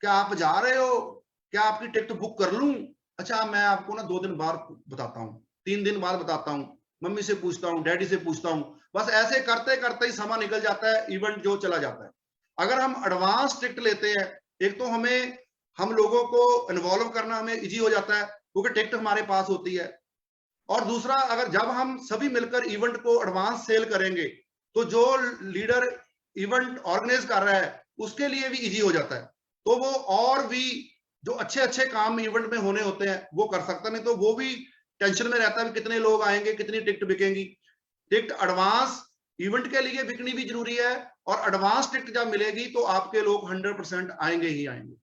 क्या आप जा रहे हो, क्या आपकी टिकट बुक कर लूं? अच्छा मैं आपको ना 2 दिन बाद बताता हूँ, 3 दिन बाद बताता हूँ, मम्मी से पूछता हूँ, डैडी से पूछता हूँ। बस ऐसे करते करते ही समय निकल जाता है, इवेंट जो चला जाता है। अगर हम एडवांस टिकट लेते हैं, एक तो हमें हम लोगों को इन्वॉल्व करना हमें इजी हो जाता है क्योंकि टिकट हमारे पास होती है। और दूसरा, अगर जब हम सभी मिलकर इवेंट को एडवांस सेल करेंगे तो जो लीडर इवेंट ऑर्गेनाइज कर रहा है उसके लिए भी इजी हो जाता है, तो वो और भी जो अच्छे अच्छे काम इवेंट में होने होते हैं वो कर सकता है। नहीं तो वो भी टेंशन में रहता है कितने लोग आएंगे, कितनी टिकट बिकेंगी। टिकट एडवांस इवेंट के लिए बिकनी भी जरूरी है, और एडवांस टिकट जब मिलेगी तो आपके लोग 100% आएंगे ही आएंगे।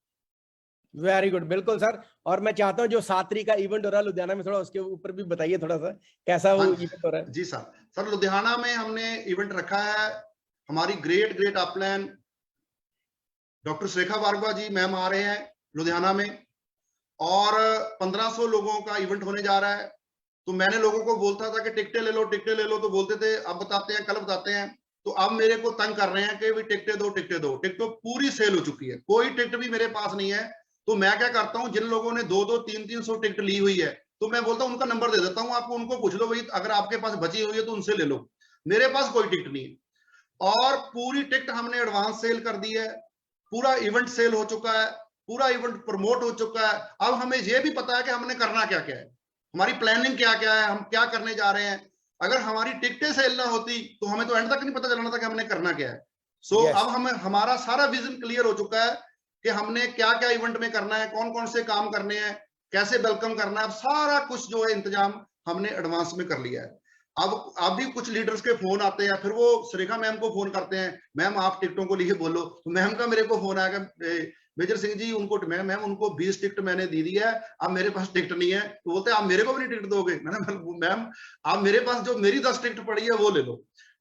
वेरी गुड, बिल्कुल सर। और मैं चाहता हूँ जो 7 तारीख का इवेंट हो रहा है लुधियाना में, थोड़ा उसके ऊपर भी बताइए थोड़ा सा कैसा वो हाँ इवेंट हो रहा है। जी सर लुधियाना में हमने इवेंट रखा है। हमारी great great upline doctor Surekha Bhargava ji ma'am आ रहे हैं लुधियाना में, और 1500 लोगों का इवेंट होने जा रहा है। तो मैंने लोगों को बोलता था कि टिकटें ले लो टिकटें ले लो, तो बोलते थे अब बताते हैं कल बताते हैं। तो अब मेरे को तंग कर रहे हैं कि भी टिकटें दो टिकटें दो। टिकट तो पूरी सेल हो चुकी है, कोई टिकट भी मेरे पास नहीं है। तो मैं क्या करता हूँ, जिन लोगों ने 2-2 300 टिकट ली हुई है तो मैं बोलता हूँ उनका नंबर दे देता हूँ आपको, उनको पूछ लो भाई अगर आपके पास बची हुई है तो उनसे ले लो, मेरे पास कोई टिकट नहीं है। और पूरी टिकट हमने एडवांस सेल कर दी है, पूरा इवेंट सेल हो चुका है, पूरा इवेंट प्रमोट हो चुका है। अब हमें यह भी पता है कि हमने करना क्या क्या है, हमारी प्लानिंग क्या क्या है, हम क्या करने जा रहे हैं। अगर हमारी टिकटें सेल ना होती तो हमें तो एंड तक नहीं पता चलना था कि हमने करना क्या है। सो अब हमें हमारा सारा विजन क्लियर हो चुका है कि हमने क्या क्या इवेंट में करना है, कौन कौन से काम करने हैं, कैसे वेलकम करना है। सारा कुछ जो है इंतजाम हमने एडवांस में कर लिया है। अब भी कुछ लीडर्स के फोन आते हैं, फिर वो सुरेखा मैम को फोन करते हैं, मैम आप टिकटों को लिए बोलो। तो मैम का मेरे को फोन आया मेजर सिंह जी उनको मैम उनको 20 टिकट मैंने दे दी है, अब मेरे पास टिकट नहीं है। तो बोलते हैं आप मेरे को भी नहीं टिकट दोगे? मैम आप मेरे पास जो मेरी 10 टिकट पड़ी है वो ले लो,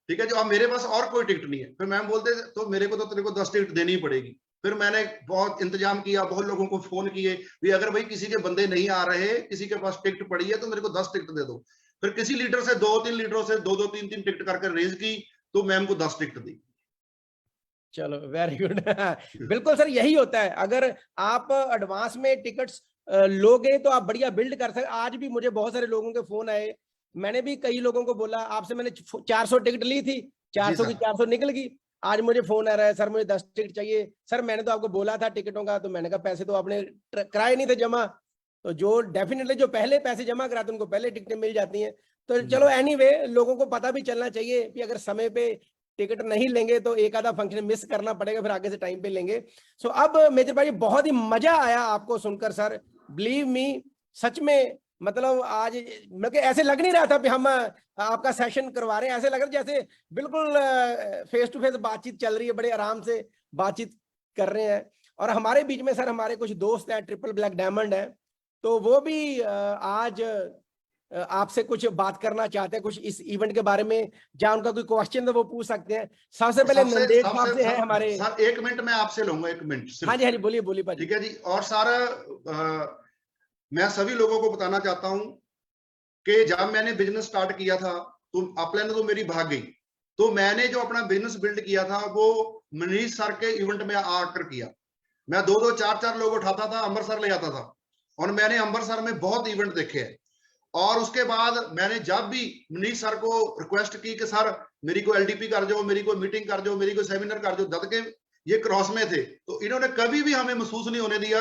ठीक है, जो अब मेरे पास और कोई टिकट नहीं है। फिर मैम बोलते तो मेरे को तो तेरे को 10 टिकट देनी ही पड़ेगी। फिर मैंने बहुत इंतजाम किया, बहुत लोगों को फोन किए भी अगर भाई किसी के बंदे नहीं आ रहे, किसी के पास टिकट पड़ी है तो मेरे को 10 टिकट दे दो। फिर किसी लीडर से 2-3 लीडरों से 2-2 3-3 टिकट करके रेज की, तो मैम को 10 टिकट दी। चलो वेरी गुड। बिल्कुल सर, यही होता है। अगर आप एडवांस में टिकट्स लोगे तो आप बढ़िया बिल्ड कर सकते। आज भी मुझे बहुत सारे लोगों के फोन आए, मैंने भी कई लोगों को बोला आपसे मैंने 400 टिकट ली थी, 400 की 400 निकल गई। आज मुझे फोन आ रहा है सर मुझे 10 टिकट चाहिए। सर मैंने तो आपको बोला था टिकटों का, तो मैंने कहा पैसे तो आपने कराए नहीं थे जमा। तो जो डेफिनेटली जो पहले पैसे जमा कराते उनको पहले टिकटें मिल जाती हैं। तो चलो एनीवे, लोगों को पता भी चलना चाहिए कि अगर समय पे टिकट नहीं लेंगे तो एक आधा फंक्शन मिस करना पड़ेगा, फिर आगे से टाइम पे लेंगे। सो अब मेजर भाई बहुत ही मजा आया आपको सुनकर सर, बिलीव मी, सच में। मतलब आज मतलब ऐसे लग नहीं रहा था कि हम आपका सेशन करवा रहे हैं, ऐसे लग रहा जैसे बिल्कुल फेस टू फेस बातचीत चल रही है, बड़े आराम से बातचीत कर रहे हैं। और हमारे बीच में सर हमारे कुछ दोस्त हैं, ट्रिपल ब्लैक डायमंड है, तो वो भी आज आपसे कुछ बात करना चाहते हैं कुछ इस इवेंट के बारे में, जहां उनका कोई क्वेश्चन है वो पूछ सकते हैं। सबसे पहले नंदेश साहब से है हमारे। सर 1 मिनट मैं आपसे लूंगा, 1 मिनट सिर्फ। हाँ जी हाँ जी, बोलिए बोलिए भाजी। ठीक है जी। और सारा मैं सभी लोगों को बताना चाहता हूं कि जब मैंने बिजनेस स्टार्ट किया था तो अपलाइन तो मेरी भाग गई। तो मैंने जो अपना बिजनेस बिल्ड किया था वो मनीष सर के इवेंट में आकर किया। मैं 2-2 4-4 लोग उठाता था, अमृतसर ले जाता था, और मैंने अमृतसर में बहुत इवेंट देखे हैं। और उसके बाद मैंने जब भी मनीष सर को रिक्वेस्ट की कि सर मेरी को एलडीपी कर दो, मेरी को मीटिंग कर दो, मेरी को सेमिनार कर दो, जब के ये क्रॉस में थे, तो इन्होंने कभी भी हमें महसूस नहीं होने दिया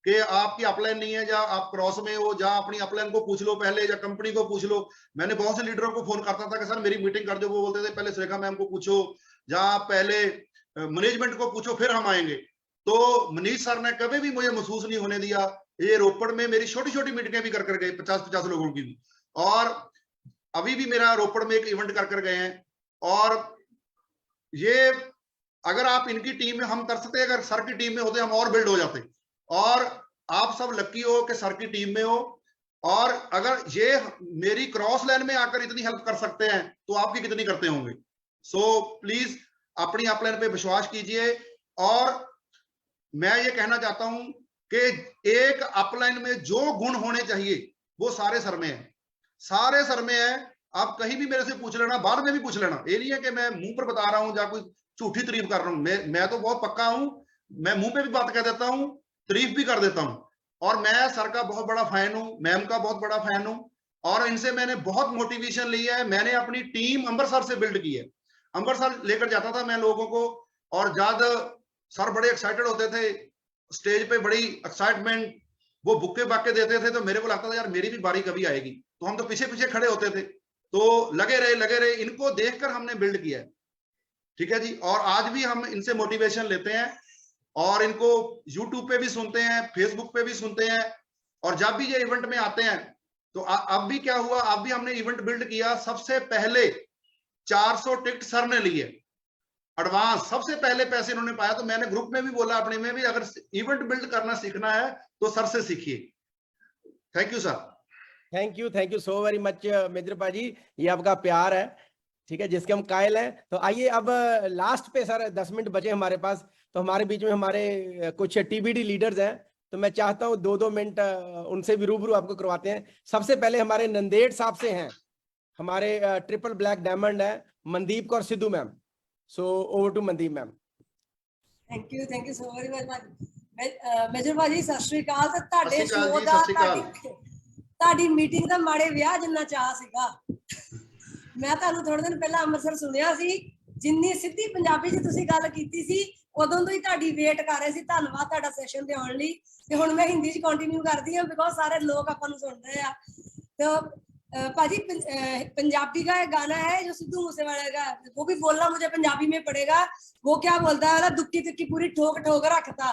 कि आपकी अपलाइन नहीं है, या आप क्रॉस में हो, या अपनी अपलाइन को पूछ लो पहले, या कंपनी को पूछ लो। मैंने बहुत से लीडरों को फोन करता था कि सर मेरी मीटिंग कर दो, वो बोलते थे पहले सुरेखा मैम को पूछो, या पहले मैनेजमेंट को पूछो, फिर हम आएंगे। तो मनीष सर ने कभी भी मुझे महसूस नहीं होने दिया। ये रोपड़ में मेरी छोटी छोटी मीटिंगें भी कर गए, 50-50 लोगों की भी, और अभी भी मेरा रोपड़ में एक इवेंट कर गए हैं। और ये अगर आप इनकी टीम में, हम कर सकते, अगर सर की टीम में होते हम और बिल्ड हो जाते। और आप सब लकी हो कि सर की टीम में हो, और अगर ये मेरी क्रॉस लाइन में आकर इतनी हेल्प कर सकते हैं तो आपकी कितनी करते होंगे। सो प्लीज अपनी अपलाइन पे विश्वास कीजिए। और मैं ये कहना चाहता हूं कि एक अपलाइन में जो गुण होने चाहिए वो सारे सर में है, सारे सर में है। आप कहीं भी मेरे से पूछ लेना, बाद में भी पूछ लेना, ये नहीं है कि मैं मुंह पर बता रहा हूं या कोई झूठी तारीफ कर रहा हूं। मैं तो बहुत पक्का हूं, मैं मुंह पे भी बात कह देता हूं, तारीफ भी कर देता हूं। और मैं सर का बहुत बड़ा फैन हूं, मैम का बहुत बड़ा फैन हूं, और इनसे मैंने बहुत मोटिवेशन लिया है। मैंने अपनी टीम अमृतसर से बिल्ड की है, अमृतसर लेकर जाता था मैं लोगों को, और जब सर बड़े एक्साइटेड होते थे, स्टेज पे बड़ी एक्साइटमेंट, वो बुक्के बाके देते थे, तो मेरे को लगता था यार मेरी भी बारी कभी आएगी। तो हम तो पीछे पीछे खड़े होते थे, तो लगे रहे। इनको देखकर हमने बिल्ड किया है, ठीक है जी। और आज भी हम इनसे मोटिवेशन लेते हैं, और इनको यूट्यूब पे भी सुनते हैं, फेसबुक पे भी सुनते हैं। और जब भी ये इवेंट में आते हैं, तो अब भी क्या हुआ, अब भी हमने इवेंट बिल्ड किया। सबसे पहले 400 टिकट सर ने लिए एडवांस, सबसे पहले पैसे इन्होंने पाया। तो मैंने ग्रुप में भी बोला अपने में भी, अगर इवेंट बिल्ड करना सीखना है तो सर से सीखिए। Thank you sir. Thank you so very much major paaji, ये आपका प्यार है, ठीक है, जिसके हम कायल हैं। तो आइए अब लास्ट पे सर 10 मिनट बचे हमारे पास, तो हमारे बीच में हमारे कुछ टीबीडी लीडर्स हैं, तो मैं चाहता हूँ 2-2 मिनट उनसे भी रूबरू आपको करवाते हैं। सबसे पहले हमारे नंदेड़ साहब से हैं, हमारे ट्रिपल ब्लैक डायमंड है, Mandeep Kaur Sidhu ma'am. So over to Mandeep ma'am. Thank you so very much major bhaji. सत श्री अकाल। ते ਤੁਹਾਡੇ ਸਤਿ ਸ਼੍ਰੀ ਸ਼ੋਅ ਅਕਾਲ ਜੀ, ਦਾ ਸਤਿ ਸ਼੍ਰੀ ਤੁਹਾਡੀ ਮੀਟਿੰਗ ਦਾ ਮਾੜੇ ਵਿਆਹ ਜਿੰਨਾ ਚਾਹ ਸੀਗਾ। ਮੈਂ ਤੁਹਾਨੂੰ ਥੋੜੇ ਦਿਨ ਪਹਿਲਾਂ ਅੰਮ੍ਰਿਤਸਰ ਸੁਣਿਆ ਸੀ, ਜਿੰਨੀ ਸਿੱਧੀ ਪੰਜਾਬੀ 'ਚ ਤੁਸੀਂ ਗੱਲ ਕੀਤੀ ਸੀ, ਉਦੋਂ ਤੋਂ ਹੀ ਤੁਹਾਡੀ ਵੇਟ ਕਰ ਰਹੇ ਸੀ। ਧੰਨਵਾਦ ਤੁਹਾਡਾ ਸੈਸ਼ਨ ਤੇ ਆਉਣ ਲਈ। ਤੇ ਹੁਣ ਮੈਂ ਹਿੰਦੀ 'ਚ ਕੰਟੀਨਿਊ ਕਰਦੀ ਹਾਂ, ਬਿਕੋਜ਼ ਸਾਰੇ ਲੋਕ ਆਪਾਂ ਨੂੰ ਸੁਣਦੇ ਆ। तो पाजी पंजाबी का एक गाना है जो सिद्धू मूसेवाले का, वो भी बोलना मुझे पंजाबी में पड़ेगा। वो क्या बोलता है, दुक्की तुक्की पूरी ठोक ठोक रखता,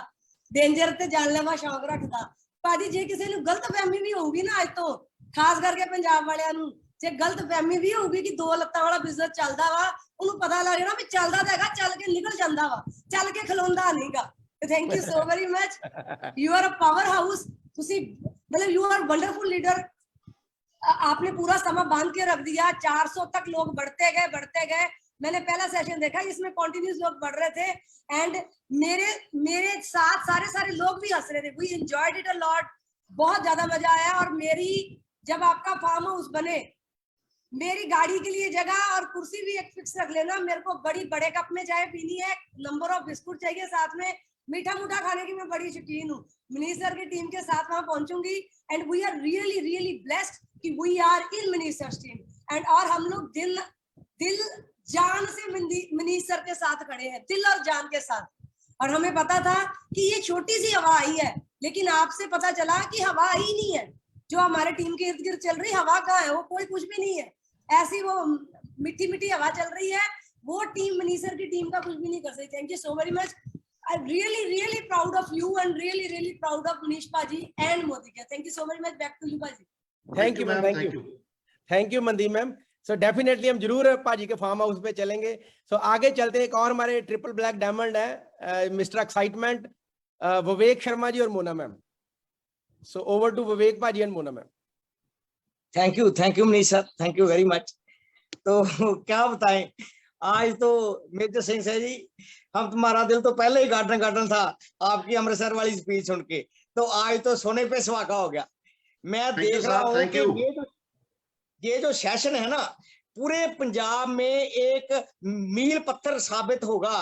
डेंजर ते जानलेवा शौक रखता। पाजी जे किसी को गलत फहमी भी होगी ना, अज तो खास करके पंजाब वालियां नूं जे गलत फहमी भी होगी कि 2 लत्तां वाला बिजनेस चलदा वा, उन्होंने पता लग जाना भी चलदा तां हैगा, चल के निकल जांदा वा, चल के खलोंदा नहींगा। Thank you so very much, you are a power house. तुसी मतलब यू आर वंडरफुल लीडर। आपने पूरा समा बांध के रख दिया, 400 तक लोग बढ़ते गए। मैंने पहला सेशन देखा इसमें कंटिन्यूस लोग बढ़ रहे थे, एंड मेरे साथ सारे लोग भी हंस रहे थे। We enjoyed it a lot, बहुत ज्यादा मजा आया। और मेरी जब आपका फार्म हाउस बने, मेरी गाड़ी के लिए जगह और कुर्सी भी एक फिक्स रख लेना। मेरे को बड़े कप में चाय पीनी है, नंबर ऑफ बिस्कुट चाहिए, साथ में मीठा मूठा खाने की मैं बड़ी शौकीन हूँ। मनीष सर की टीम के साथ वहां पहुंचूंगी, and we are really blessed कि we are in Manish sir team. And और हम लोग दिल जान से मनीष सर के साथ खड़े हैं, दिल और जान के साथ। और हमें पता था कि ये छोटी सी हवा आई है, लेकिन आपसे पता चला कि हवा ही नहीं है जो हमारे टीम के इर्द गिर्द चल रही। हवा कहाँ है, वो कोई कुछ भी नहीं है, ऐसी वो मीठी हवा चल रही है। वो टीम मनीष सर की टीम का कुछ भी नहीं कर सकती। Thank you so very much. I'm really proud of you, and really proud of Manish Paji and Modika. Thank you so very much. Back to you, Paji. Thank you Mandeep ma'am. So definitely हम जरूर पाजी के farm house पे चलेंगे। सो आगे चलते एक और हमारे ट्रिपल ब्लैक डायमंड है, मिस्टर एक्साइटमेंट, विवेक शर्मा जी और Mona ma'am. So over to Vivek पाजी and Mona ma'am. Thank you Manish sir, thank you very much. तो क्या बताएं, आज तो मेजर सिंह सर जी, हम तुम्हारा दिल तो पहले ही गार्डन था आपकी अमृतसर वाली स्पीच सुन के, तो आज तो सोने पे सुहागा हो गया। मैं देख रहा हूँ कि ये जो सेशन है ना, पूरे पंजाब में एक मील पत्थर साबित होगा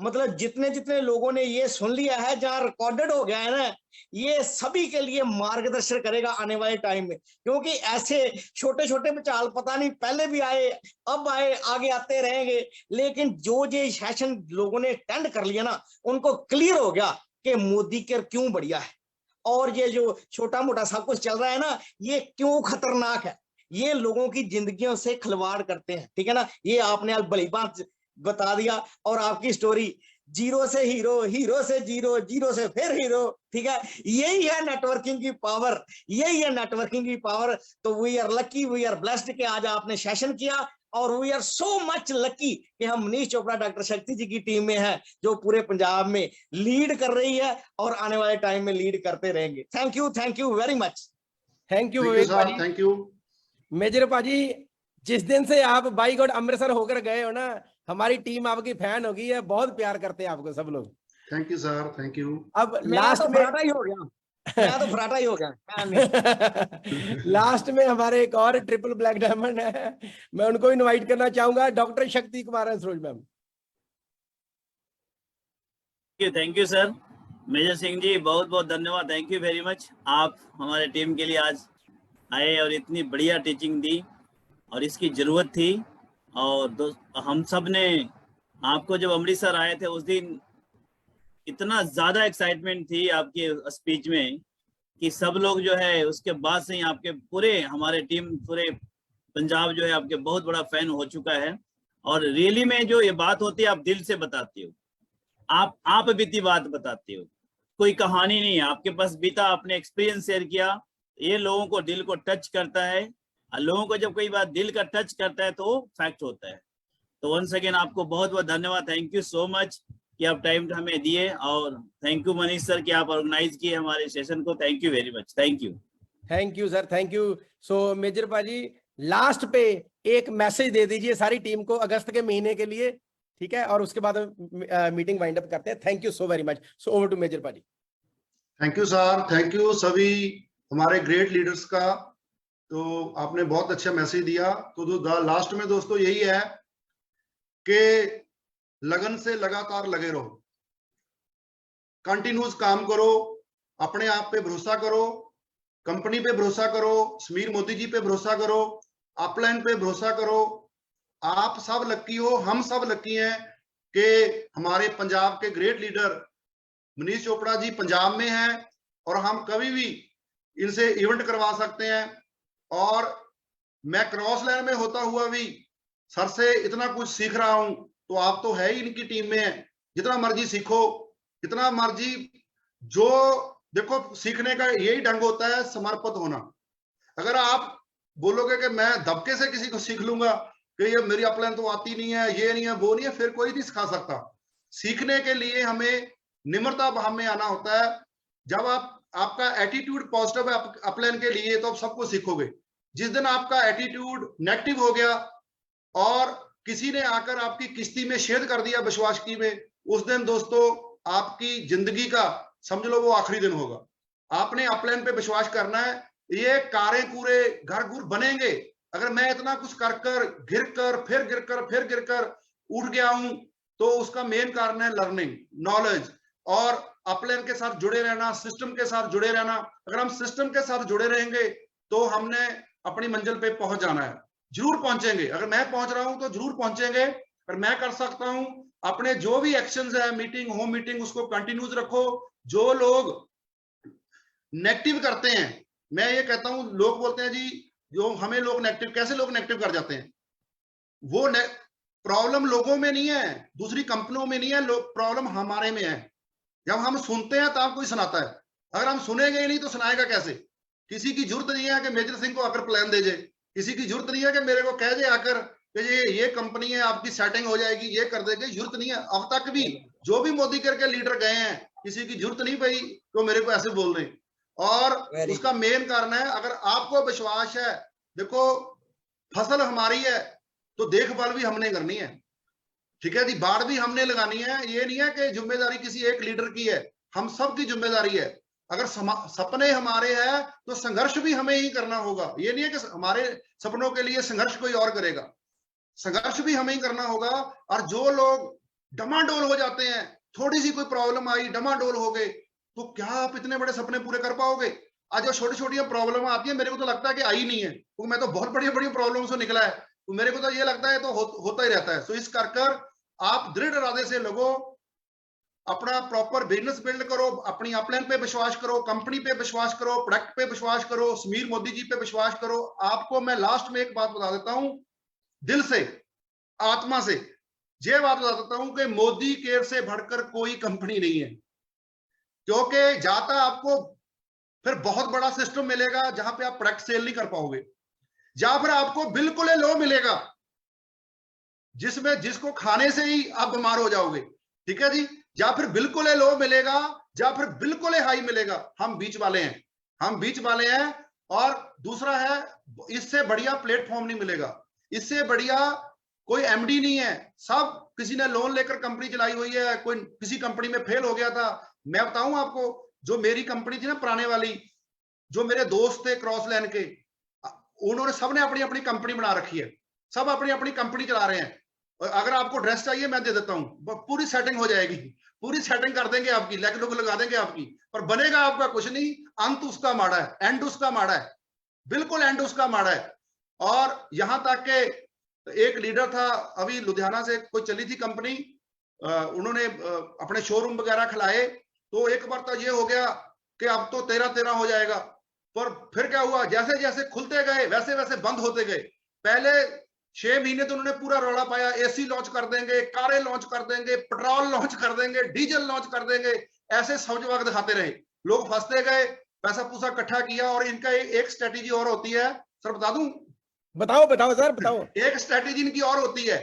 मतलब जितने जितने लोगों ने ये सुन लिया है, जहां रिकॉर्डेड हो गया है ना, ये सभी के लिए मार्गदर्शन करेगा आने वाले टाइम में। क्योंकि ऐसे छोटे छोटे विचार पता नहीं पहले भी आए, अब आए, आगे आते रहेंगे, लेकिन जो ये सेशन लोगों ने अटेंड कर लिया ना, उनको क्लियर हो गया कि मोदी केयर क्यों बढ़िया है, और ये जो छोटा मोटा सब कुछ चल रहा है ना, ये क्यों खतरनाक है, ये लोगों की जिंदगियों से खिलवाड़ करते हैं। ठीक है ना, ये आपने आज बड़ी बात बता दिया। और आपकी स्टोरी जीरो से हीरो, हीरो से जीरो, जीरो से फिर हीरो, ठीक है, यही है नेटवर्किंग की पावर, यही है नेटवर्किंग की पावर। तो we are lucky, we are blessed कि आज आपने सेशन किया, और we are so much lucky कि हम मनीष चोपड़ा डॉक्टर शक्ति जी की टीम में है, जो पूरे पंजाब में लीड कर रही है और आने वाले टाइम में लीड करते रहेंगे। Thank you very much. Thank you thank you Vivek sir, भाजी। Thank you. मेजर भाजी, जिस दिन से आप बाई गॉड अमृतसर होकर गए हो ना, हमारी टीम आपकी फैन हो गई है, बहुत प्यार करते हैं आपको सब लोग। Thank you sir, thank you. अब मैं लास्ट तो में फराटा ही हो गया, मैं तो फराटा ही हो गया। लास्ट में हमारे एक और ट्रिपल ब्लैक डायमंड है, मैं उनको इनवाइट करना चाहूंगा, doctor Shakti Kumar Saroj ma'am. Thank you sir. Major Singh ji बहुत बहुत धन्यवाद, थैंक यू वेरी मच। आप हमारे टीम के लिए आज आए और इतनी बढ़िया टीचिंग दी, और इसकी ज़रूरत थी। और हम सब ने आपको जब अमृतसर आए थे उस दिन इतना ज़्यादा एक्साइटमेंट थी आपके स्पीच में कि सब लोग जो है उसके बाद से ही आपके पूरे हमारे टीम पूरे पंजाब जो है आपके बहुत बड़ा फैन हो चुका है। और रियली में जो ये बात होती है आप दिल से बताते हो, आप बीती बात बताते हो, कोई कहानी नहीं है, आपके पास बीता आपने एक्सपीरियंस शेयर किया, ये लोगों को दिल को टच करता है। और लोगों को जब कोई बात दिल का टच करता है तो फैक्ट होता है। तो वंस अगेन आपको बहुत बहुत धन्यवाद, थैंक यू सो मच कि आप टाइम हमें दिए। और थैंक यू मनीष सर कि आप ऑर्गेनाइज किए हमारे सेशन को, thank you very much, thank you sir, thank you. सो मेजर भाजी, लास्ट पे एक मैसेज दे दीजिए सारी टीम को अगस्त के महीने के लिए, ठीक है, और उसके बाद मीटिंग वाइंड अप करते हैं। Thank you so very much. So over to Major भाजी। Thank you sir, thank you सभी हमारे ग्रेट लीडर्स का। तो आपने बहुत अच्छा मैसेज दिया। तो लास्ट में दोस्तों यही है कि लगन से लगातार लगे रहो, कंटिन्यूस काम करो, अपने आप पे भरोसा करो, कंपनी पे भरोसा करो, समीर मोदी जी पे भरोसा करो, अपलाइन पे भरोसा करो। आप सब लकी हो, हम सब लकी हैं कि हमारे पंजाब के ग्रेट लीडर मनीष चोपड़ा जी पंजाब में हैं, और हम कभी भी इनसे इवेंट करवा सकते हैं। और मैं क्रॉस लाइन में होता हुआ भी सर से इतना कुछ सीख रहा हूं, तो आप तो है ही इनकी टीम में है, जितना मर्जी सीखो, जितना मर्जी। जो देखो सीखने का यही ढंग होता है, समर्पित होना। अगर आप बोलोगे कि मैं दबके से किसी को सीख लूंगा कि ये मेरी अपलाइन तो आती नहीं है, ये नहीं है, वो नहीं है, फिर कोई नहीं सिखा सकता। सीखने के लिए हमें निम्रता भाव में आना होता है। जब आपका एटीट्यूड पॉजिटिव है अपलाइन के लिए, तो आप सबको सीखोगे। जिस दिन आपका एटीट्यूड नेगेटिव हो गया और किसी ने आकर आपकी किश्ती में छेद कर दिया विश्वास की में, उस दिन दोस्तों आपकी जिंदगी का समझ लो वो आखिरी दिन होगा। आपने अपलाइन पे विश्वास करना है। ये कारें पूरे घर घूर बनेंगे, अगर मैं इतना कुछ कर कर गिर कर फिर गिर कर फिर गिर कर उठ गया हूं, तो उसका मेन कारण है लर्निंग, नॉलेज, और अपलाइन के साथ जुड़े रहना, सिस्टम के साथ जुड़े रहना। अगर हम सिस्टम के साथ जुड़े रहेंगे तो हमने अपनी मंजिल पे पहुंच जाना है, जरूर पहुंचेंगे। अगर मैं पहुंच रहा हूं तो जरूर पहुंचेंगे। अगर मैं कर सकता हूं, अपने जो भी एक्शंस है, मीटिंग होम मीटिंग, उसको कंटिन्यूज रखो। जो लोग नेगेटिव करते हैं, मैं ये कहता हूं, लोग बोलते हैं जी जो हमें लोग नेगेटिव, कैसे लोग नेगेटिव कर जाते हैं? वो प्रॉब्लम लोगों में नहीं है, दूसरी कंपनियों में नहीं है, प्रॉब्लम हमारे में है। जब हम सुनते हैं तब कोई सुनाता है, अगर हम सुनेंगे ही नहीं तो सुनाएगा कैसे? किसी की जरूरत नहीं है कि मेजर सिंह को आकर प्लान दे जाए, किसी की जरूरत नहीं है कि मेरे को कह दे आकर कि ये कंपनी है, आपकी सेटिंग हो जाएगी, ये कर देगी, जरूरत नहीं है। अब तक भी जो भी मोदी करके लीडर गए हैं, किसी की जरूरत नहीं पड़ी तो मेरे को ऐसे बोल रहे। और उसका मेन कारण है, अगर आपको विश्वास है, देखो फसल हमारी है तो देखभाल भी हमने करनी है, ठीक है जी, बाढ़ भी हमने लगानी है। ये नहीं है कि जिम्मेदारी किसी एक लीडर की है, हम सब की जिम्मेदारी है। अगर सपने हमारे हैं तो संघर्ष भी हमें ही करना होगा। ये नहीं है कि हमारे सपनों के लिए संघर्ष कोई और करेगा, संघर्ष भी हमें ही करना होगा। और जो लोग डमाडोल हो जाते हैं, थोड़ी सी कोई प्रॉब्लम आई डमाडोल हो गए, तो क्या आप इतने बड़े सपने पूरे कर पाओगे? आज जो छोटी छोटी प्रॉब्लम आती है, मेरे को तो लगता है कि आई नहीं है, क्योंकि मैं तो बहुत बड़ी बड़ी प्रॉब्लम से निकला है, तो मेरे को तो ये लगता है तो होता ही रहता है। सो इस कर आप दृढ़ इरादे से लोगों अपना प्रॉपर बिजनेस बिल्ड करो, अपनी अपलाइन पे विश्वास करो, कंपनी पे विश्वास करो, प्रोडक्ट पे विश्वास करो, समीर मोदी जी पे विश्वास करो। आपको मैं लास्ट में एक बात बता देता हूं, दिल से, आत्मा से ये बात बता देता हूं कि मोदी केयर से बढ़कर कोई कंपनी नहीं है, क्योंकि जाता आपको फिर बहुत बड़ा सिस्टम मिलेगा जहां पे आप प्रोडक्ट सेल नहीं कर पाओगे, या फिर आपको बिल्कुल लो मिलेगा जिसमें जिसको खाने से ही आप बीमार हो जाओगे, ठीक है जी, या फिर बिल्कुल लो मिलेगा, या फिर बिल्कुल हाई मिलेगा। हम बीच वाले हैं, हम बीच वाले हैं। और दूसरा है, इससे बढ़िया प्लेटफॉर्म नहीं मिलेगा, इससे बढ़िया कोई एमडी नहीं है। सब किसी ने लोन लेकर कंपनी चलाई हुई है, कोई किसी कंपनी में फेल हो गया था। मैं बताऊं आपको, जो मेरी कंपनी थी ना पुराने वाली, जो मेरे दोस्त थे क्रॉस लाइन के, उन्होंने सबने अपनी अपनी कंपनी बना रखी है, सब अपनी अपनी कंपनी चला रहे हैं। और अगर आपको ड्रेस चाहिए मैं दे देता हूं, पूरी सेटिंग हो जाएगी, पूरी सेटिंग कर देंगे आपकी, लेग लुक लगा देंगे आपकी, पर बनेगा आपका कुछ नहीं। अंत उसका माड़ा है, एंड उसका माड़ा है, बिल्कुल एंड उसका माड़ा है। और यहां तक के एक लीडर था, अभी लुधियाना से कोई चली थी कंपनी, उन्होंने अपने शोरूम वगैरह खिलाए, तो एक बार तो ये हो गया कि अब तो 13-13 हो जाएगा, पर फिर क्या हुआ, जैसे जैसे खुलते गए वैसे वैसे बंद होते गए। पहले 6 महीने तो उन्होंने पूरा रौला पाया, एसी लॉन्च कर देंगे, कारें लॉन्च कर देंगे, पेट्रोल लॉन्च कर देंगे, डीजल लॉन्च कर देंगे, ऐसे सब जगह दिखाते रहे, लोग फंसते गए, पैसा पूसा इकट्ठा किया। और इनका एक स्ट्रेटेजी और होती है, सर बता दूं? बताओ बताओ सर बताओ। एक स्ट्रेटेजी इनकी और होती है,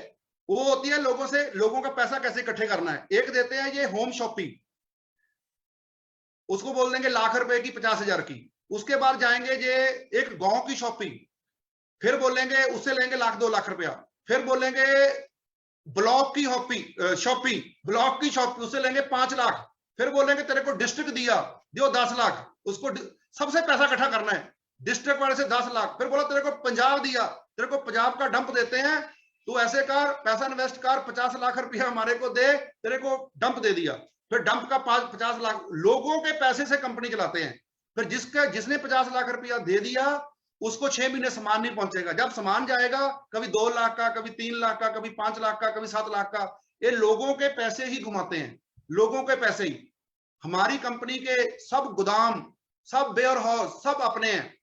वो होती है लोगों का पैसा कैसे इकट्ठे करना है। एक देते हैं ये होम शॉपिंग, उसको बोल देंगे लाख रुपए की, 50,000 की। उसके बाद जाएंगे ये एक गांव की शॉपिंग, फिर बोलेंगे उससे लेंगे 1-2 लाख रुपया। फिर बोलेंगे ब्लॉक की शॉपिंग, ब्लॉक की शॉपिंग, उससे लेंगे 5 लाख। फिर बोलेंगे तेरे को डिस्ट्रिक्ट दिया, दियो 10 लाख, उसको सबसे पैसा इकट्ठा करना है, डिस्ट्रिक्ट वाले से 10 लाख। फिर बोला तेरे को पंजाब दिया, तेरे को पंजाब का डंप देते हैं, तो ऐसे कर, पैसा इन्वेस्ट कर, 50 लाख रुपया हमारे को दे, तेरे को डंप दे दिया। फिर डंप का 50 लाख, लोगों के पैसे से कंपनी चलाते हैं। फिर जिसने 50 लाख रुपया दे दिया, उसको 6 महीने सामान नहीं पहुंचेगा। जब सामान जाएगा, कभी 2 लाख का, कभी 3 लाख का, कभी 5 लाख का, कभी 7 लाख का। ये लोगों के पैसे ही घुमाते हैं, लोगों के पैसे ही। हमारी कंपनी के सब गोदाम, सब वेयर हाउस, सब अपने हैं।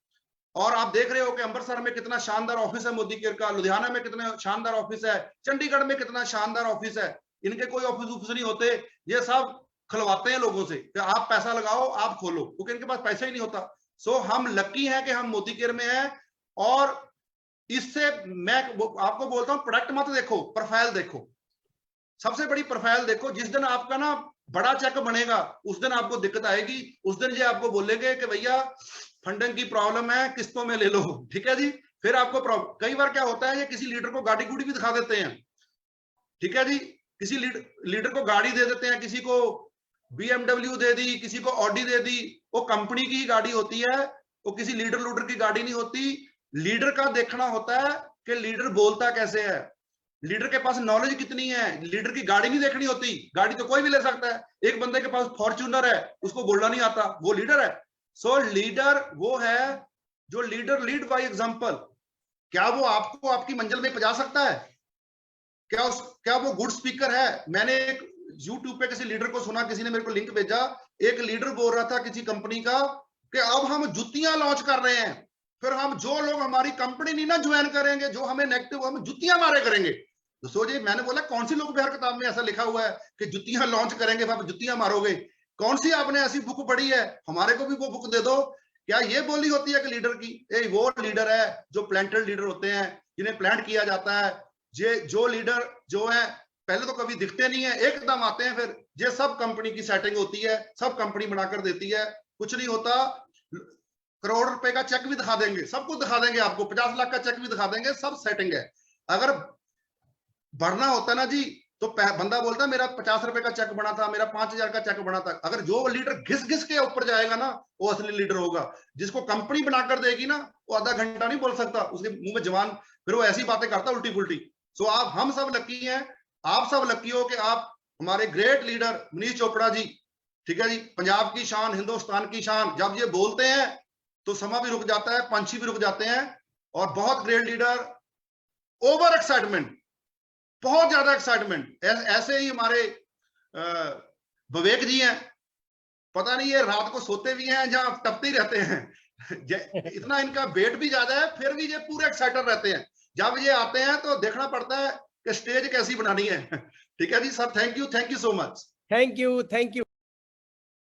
और आप देख रहे हो कि अमृतसर में कितना शानदार ऑफिस है मोदी केयर का, लुधियाना में कितना शानदार ऑफिस है, चंडीगढ़ में कितना शानदार ऑफिस है। इनके कोई ऑफिस नहीं होते, ये सब खुलवाते हैं लोगों से कि आप पैसा लगाओ, आप खोलो, क्योंकि इनके पास पैसा ही नहीं होता। सो हम लकी हैं कि हम मोदी केयर में हैं। और इससे मैं आपको बोलता हूं, प्रोडक्ट मत देखो, प्रोफाइल देखो, सबसे बड़ी प्रोफाइल देखो। जिस दिन आपका ना बड़ा चेक बनेगा, उस दिन आपको दिक्कत आएगी, उस दिन ये आपको बोलेंगे कि भैया फंडिंग की प्रॉब्लम है, किस्तों में ले लो, ठीक है जी। फिर आपको कई बार क्या होता है, ये किसी लीडर को गाड़ी गुड़ी भी दिखा देते हैं, ठीक है जी, किसी लीडर को गाड़ी दे देते हैं, किसी को BMW दे दी, किसी को ऑडी दे दी, वो कंपनी की गाड़ी होती है, वो किसी लीडर की गाड़ी नहीं होती। लीडर का देखना होता है कि लीडर बोलता कैसे है, लीडर के पास नॉलेज कितनी है। लीडर की गाड़ी नहीं देखनी होती, गाड़ी तो कोई भी ले सकता है। एक बंदे के पास फॉर्च्यूनर है, उसको बोलना नहीं आता, वो लीडर है। सो लीडर वो है जो लीड बाय एग्जांपल। क्या वो आपको आपकी मंजिल में पहुंचा सकता है? क्या वो गुड स्पीकर है? मैंने एक YouTube पे किसी लीडर को सुना, किसी ने मेरे को लिंक भेजा, एक लीडर बोल रहा था किसी कंपनी का कि अब हम जुतियां लॉन्च कर रहे हैं, फिर हम जो लोग हमारी कंपनी नहीं ना ज्वाइन करेंगे, जो हमें नेगेटिव, हम जुतियां मारे करेंगे। तो सोचिए, मैंने बोला कौन सी लोग बिहार किताब में ऐसा लिखा हुआ है कि जुतियां लॉन्च करेंगे, आप जुतियां मारोगे? कौन सी आपने ऐसी बुक पढ़ी है? हमारे को भी वो बुक दे दो। क्या ये बोली होती है कि लीडर की वो लीडर है जो प्लांटेड लीडर होते हैं, जिन्हें प्लांट किया जाता है। जो लीडर जो है पहले तो कभी दिखते नहीं है, एकदम आते हैं, फिर ये सब कंपनी की सेटिंग होती है, सब कंपनी बनाकर देती है, कुछ नहीं होता। करोड़ रुपए का चेक भी दिखा देंगे, सब कुछ दिखा देंगे आपको, 50 लाख का चेक भी दिखा देंगे, सब सेटिंग है। अगर बढ़ना होता ना जी, तो बंदा बोलता मेरा 50 रुपए का चेक बना था, मेरा 5,000 का चेक बना था। अगर जो लीडर घिस के ऊपर जाएगा ना, वो असली लीडर होगा। जिसको कंपनी बनाकर देगी ना, वो आधा घंटा नहीं बोल सकता, उसके मुंह में जवान, फिर वो ऐसी बातें करता उल्टी पुल्टी। सो हम सब लकी हैं, आप सब लकी हो कि आप हमारे ग्रेट लीडर मनीष चोपड़ा जी, ठीक है जी, पंजाब की शान, हिंदुस्तान की शान, जब ये बोलते हैं तो समा भी रुक जाता है, पंछी भी रुक जाते हैं। और बहुत ग्रेट लीडर, ओवर एक्साइटमेंट, बहुत ज्यादा एक्साइटमेंट। ऐसे ही हमारे विवेक जी हैं, पता नहीं ये रात को सोते भी हैं या टपते ही रहते हैं इतना इनका वेट भी ज्यादा है, फिर भी ये पूरे एक्साइटेड रहते हैं। जब ये आते हैं तो देखना पड़ता है कि स्टेज कैसी बनानी है। ठीक है जी sir, thank you so much. Thank you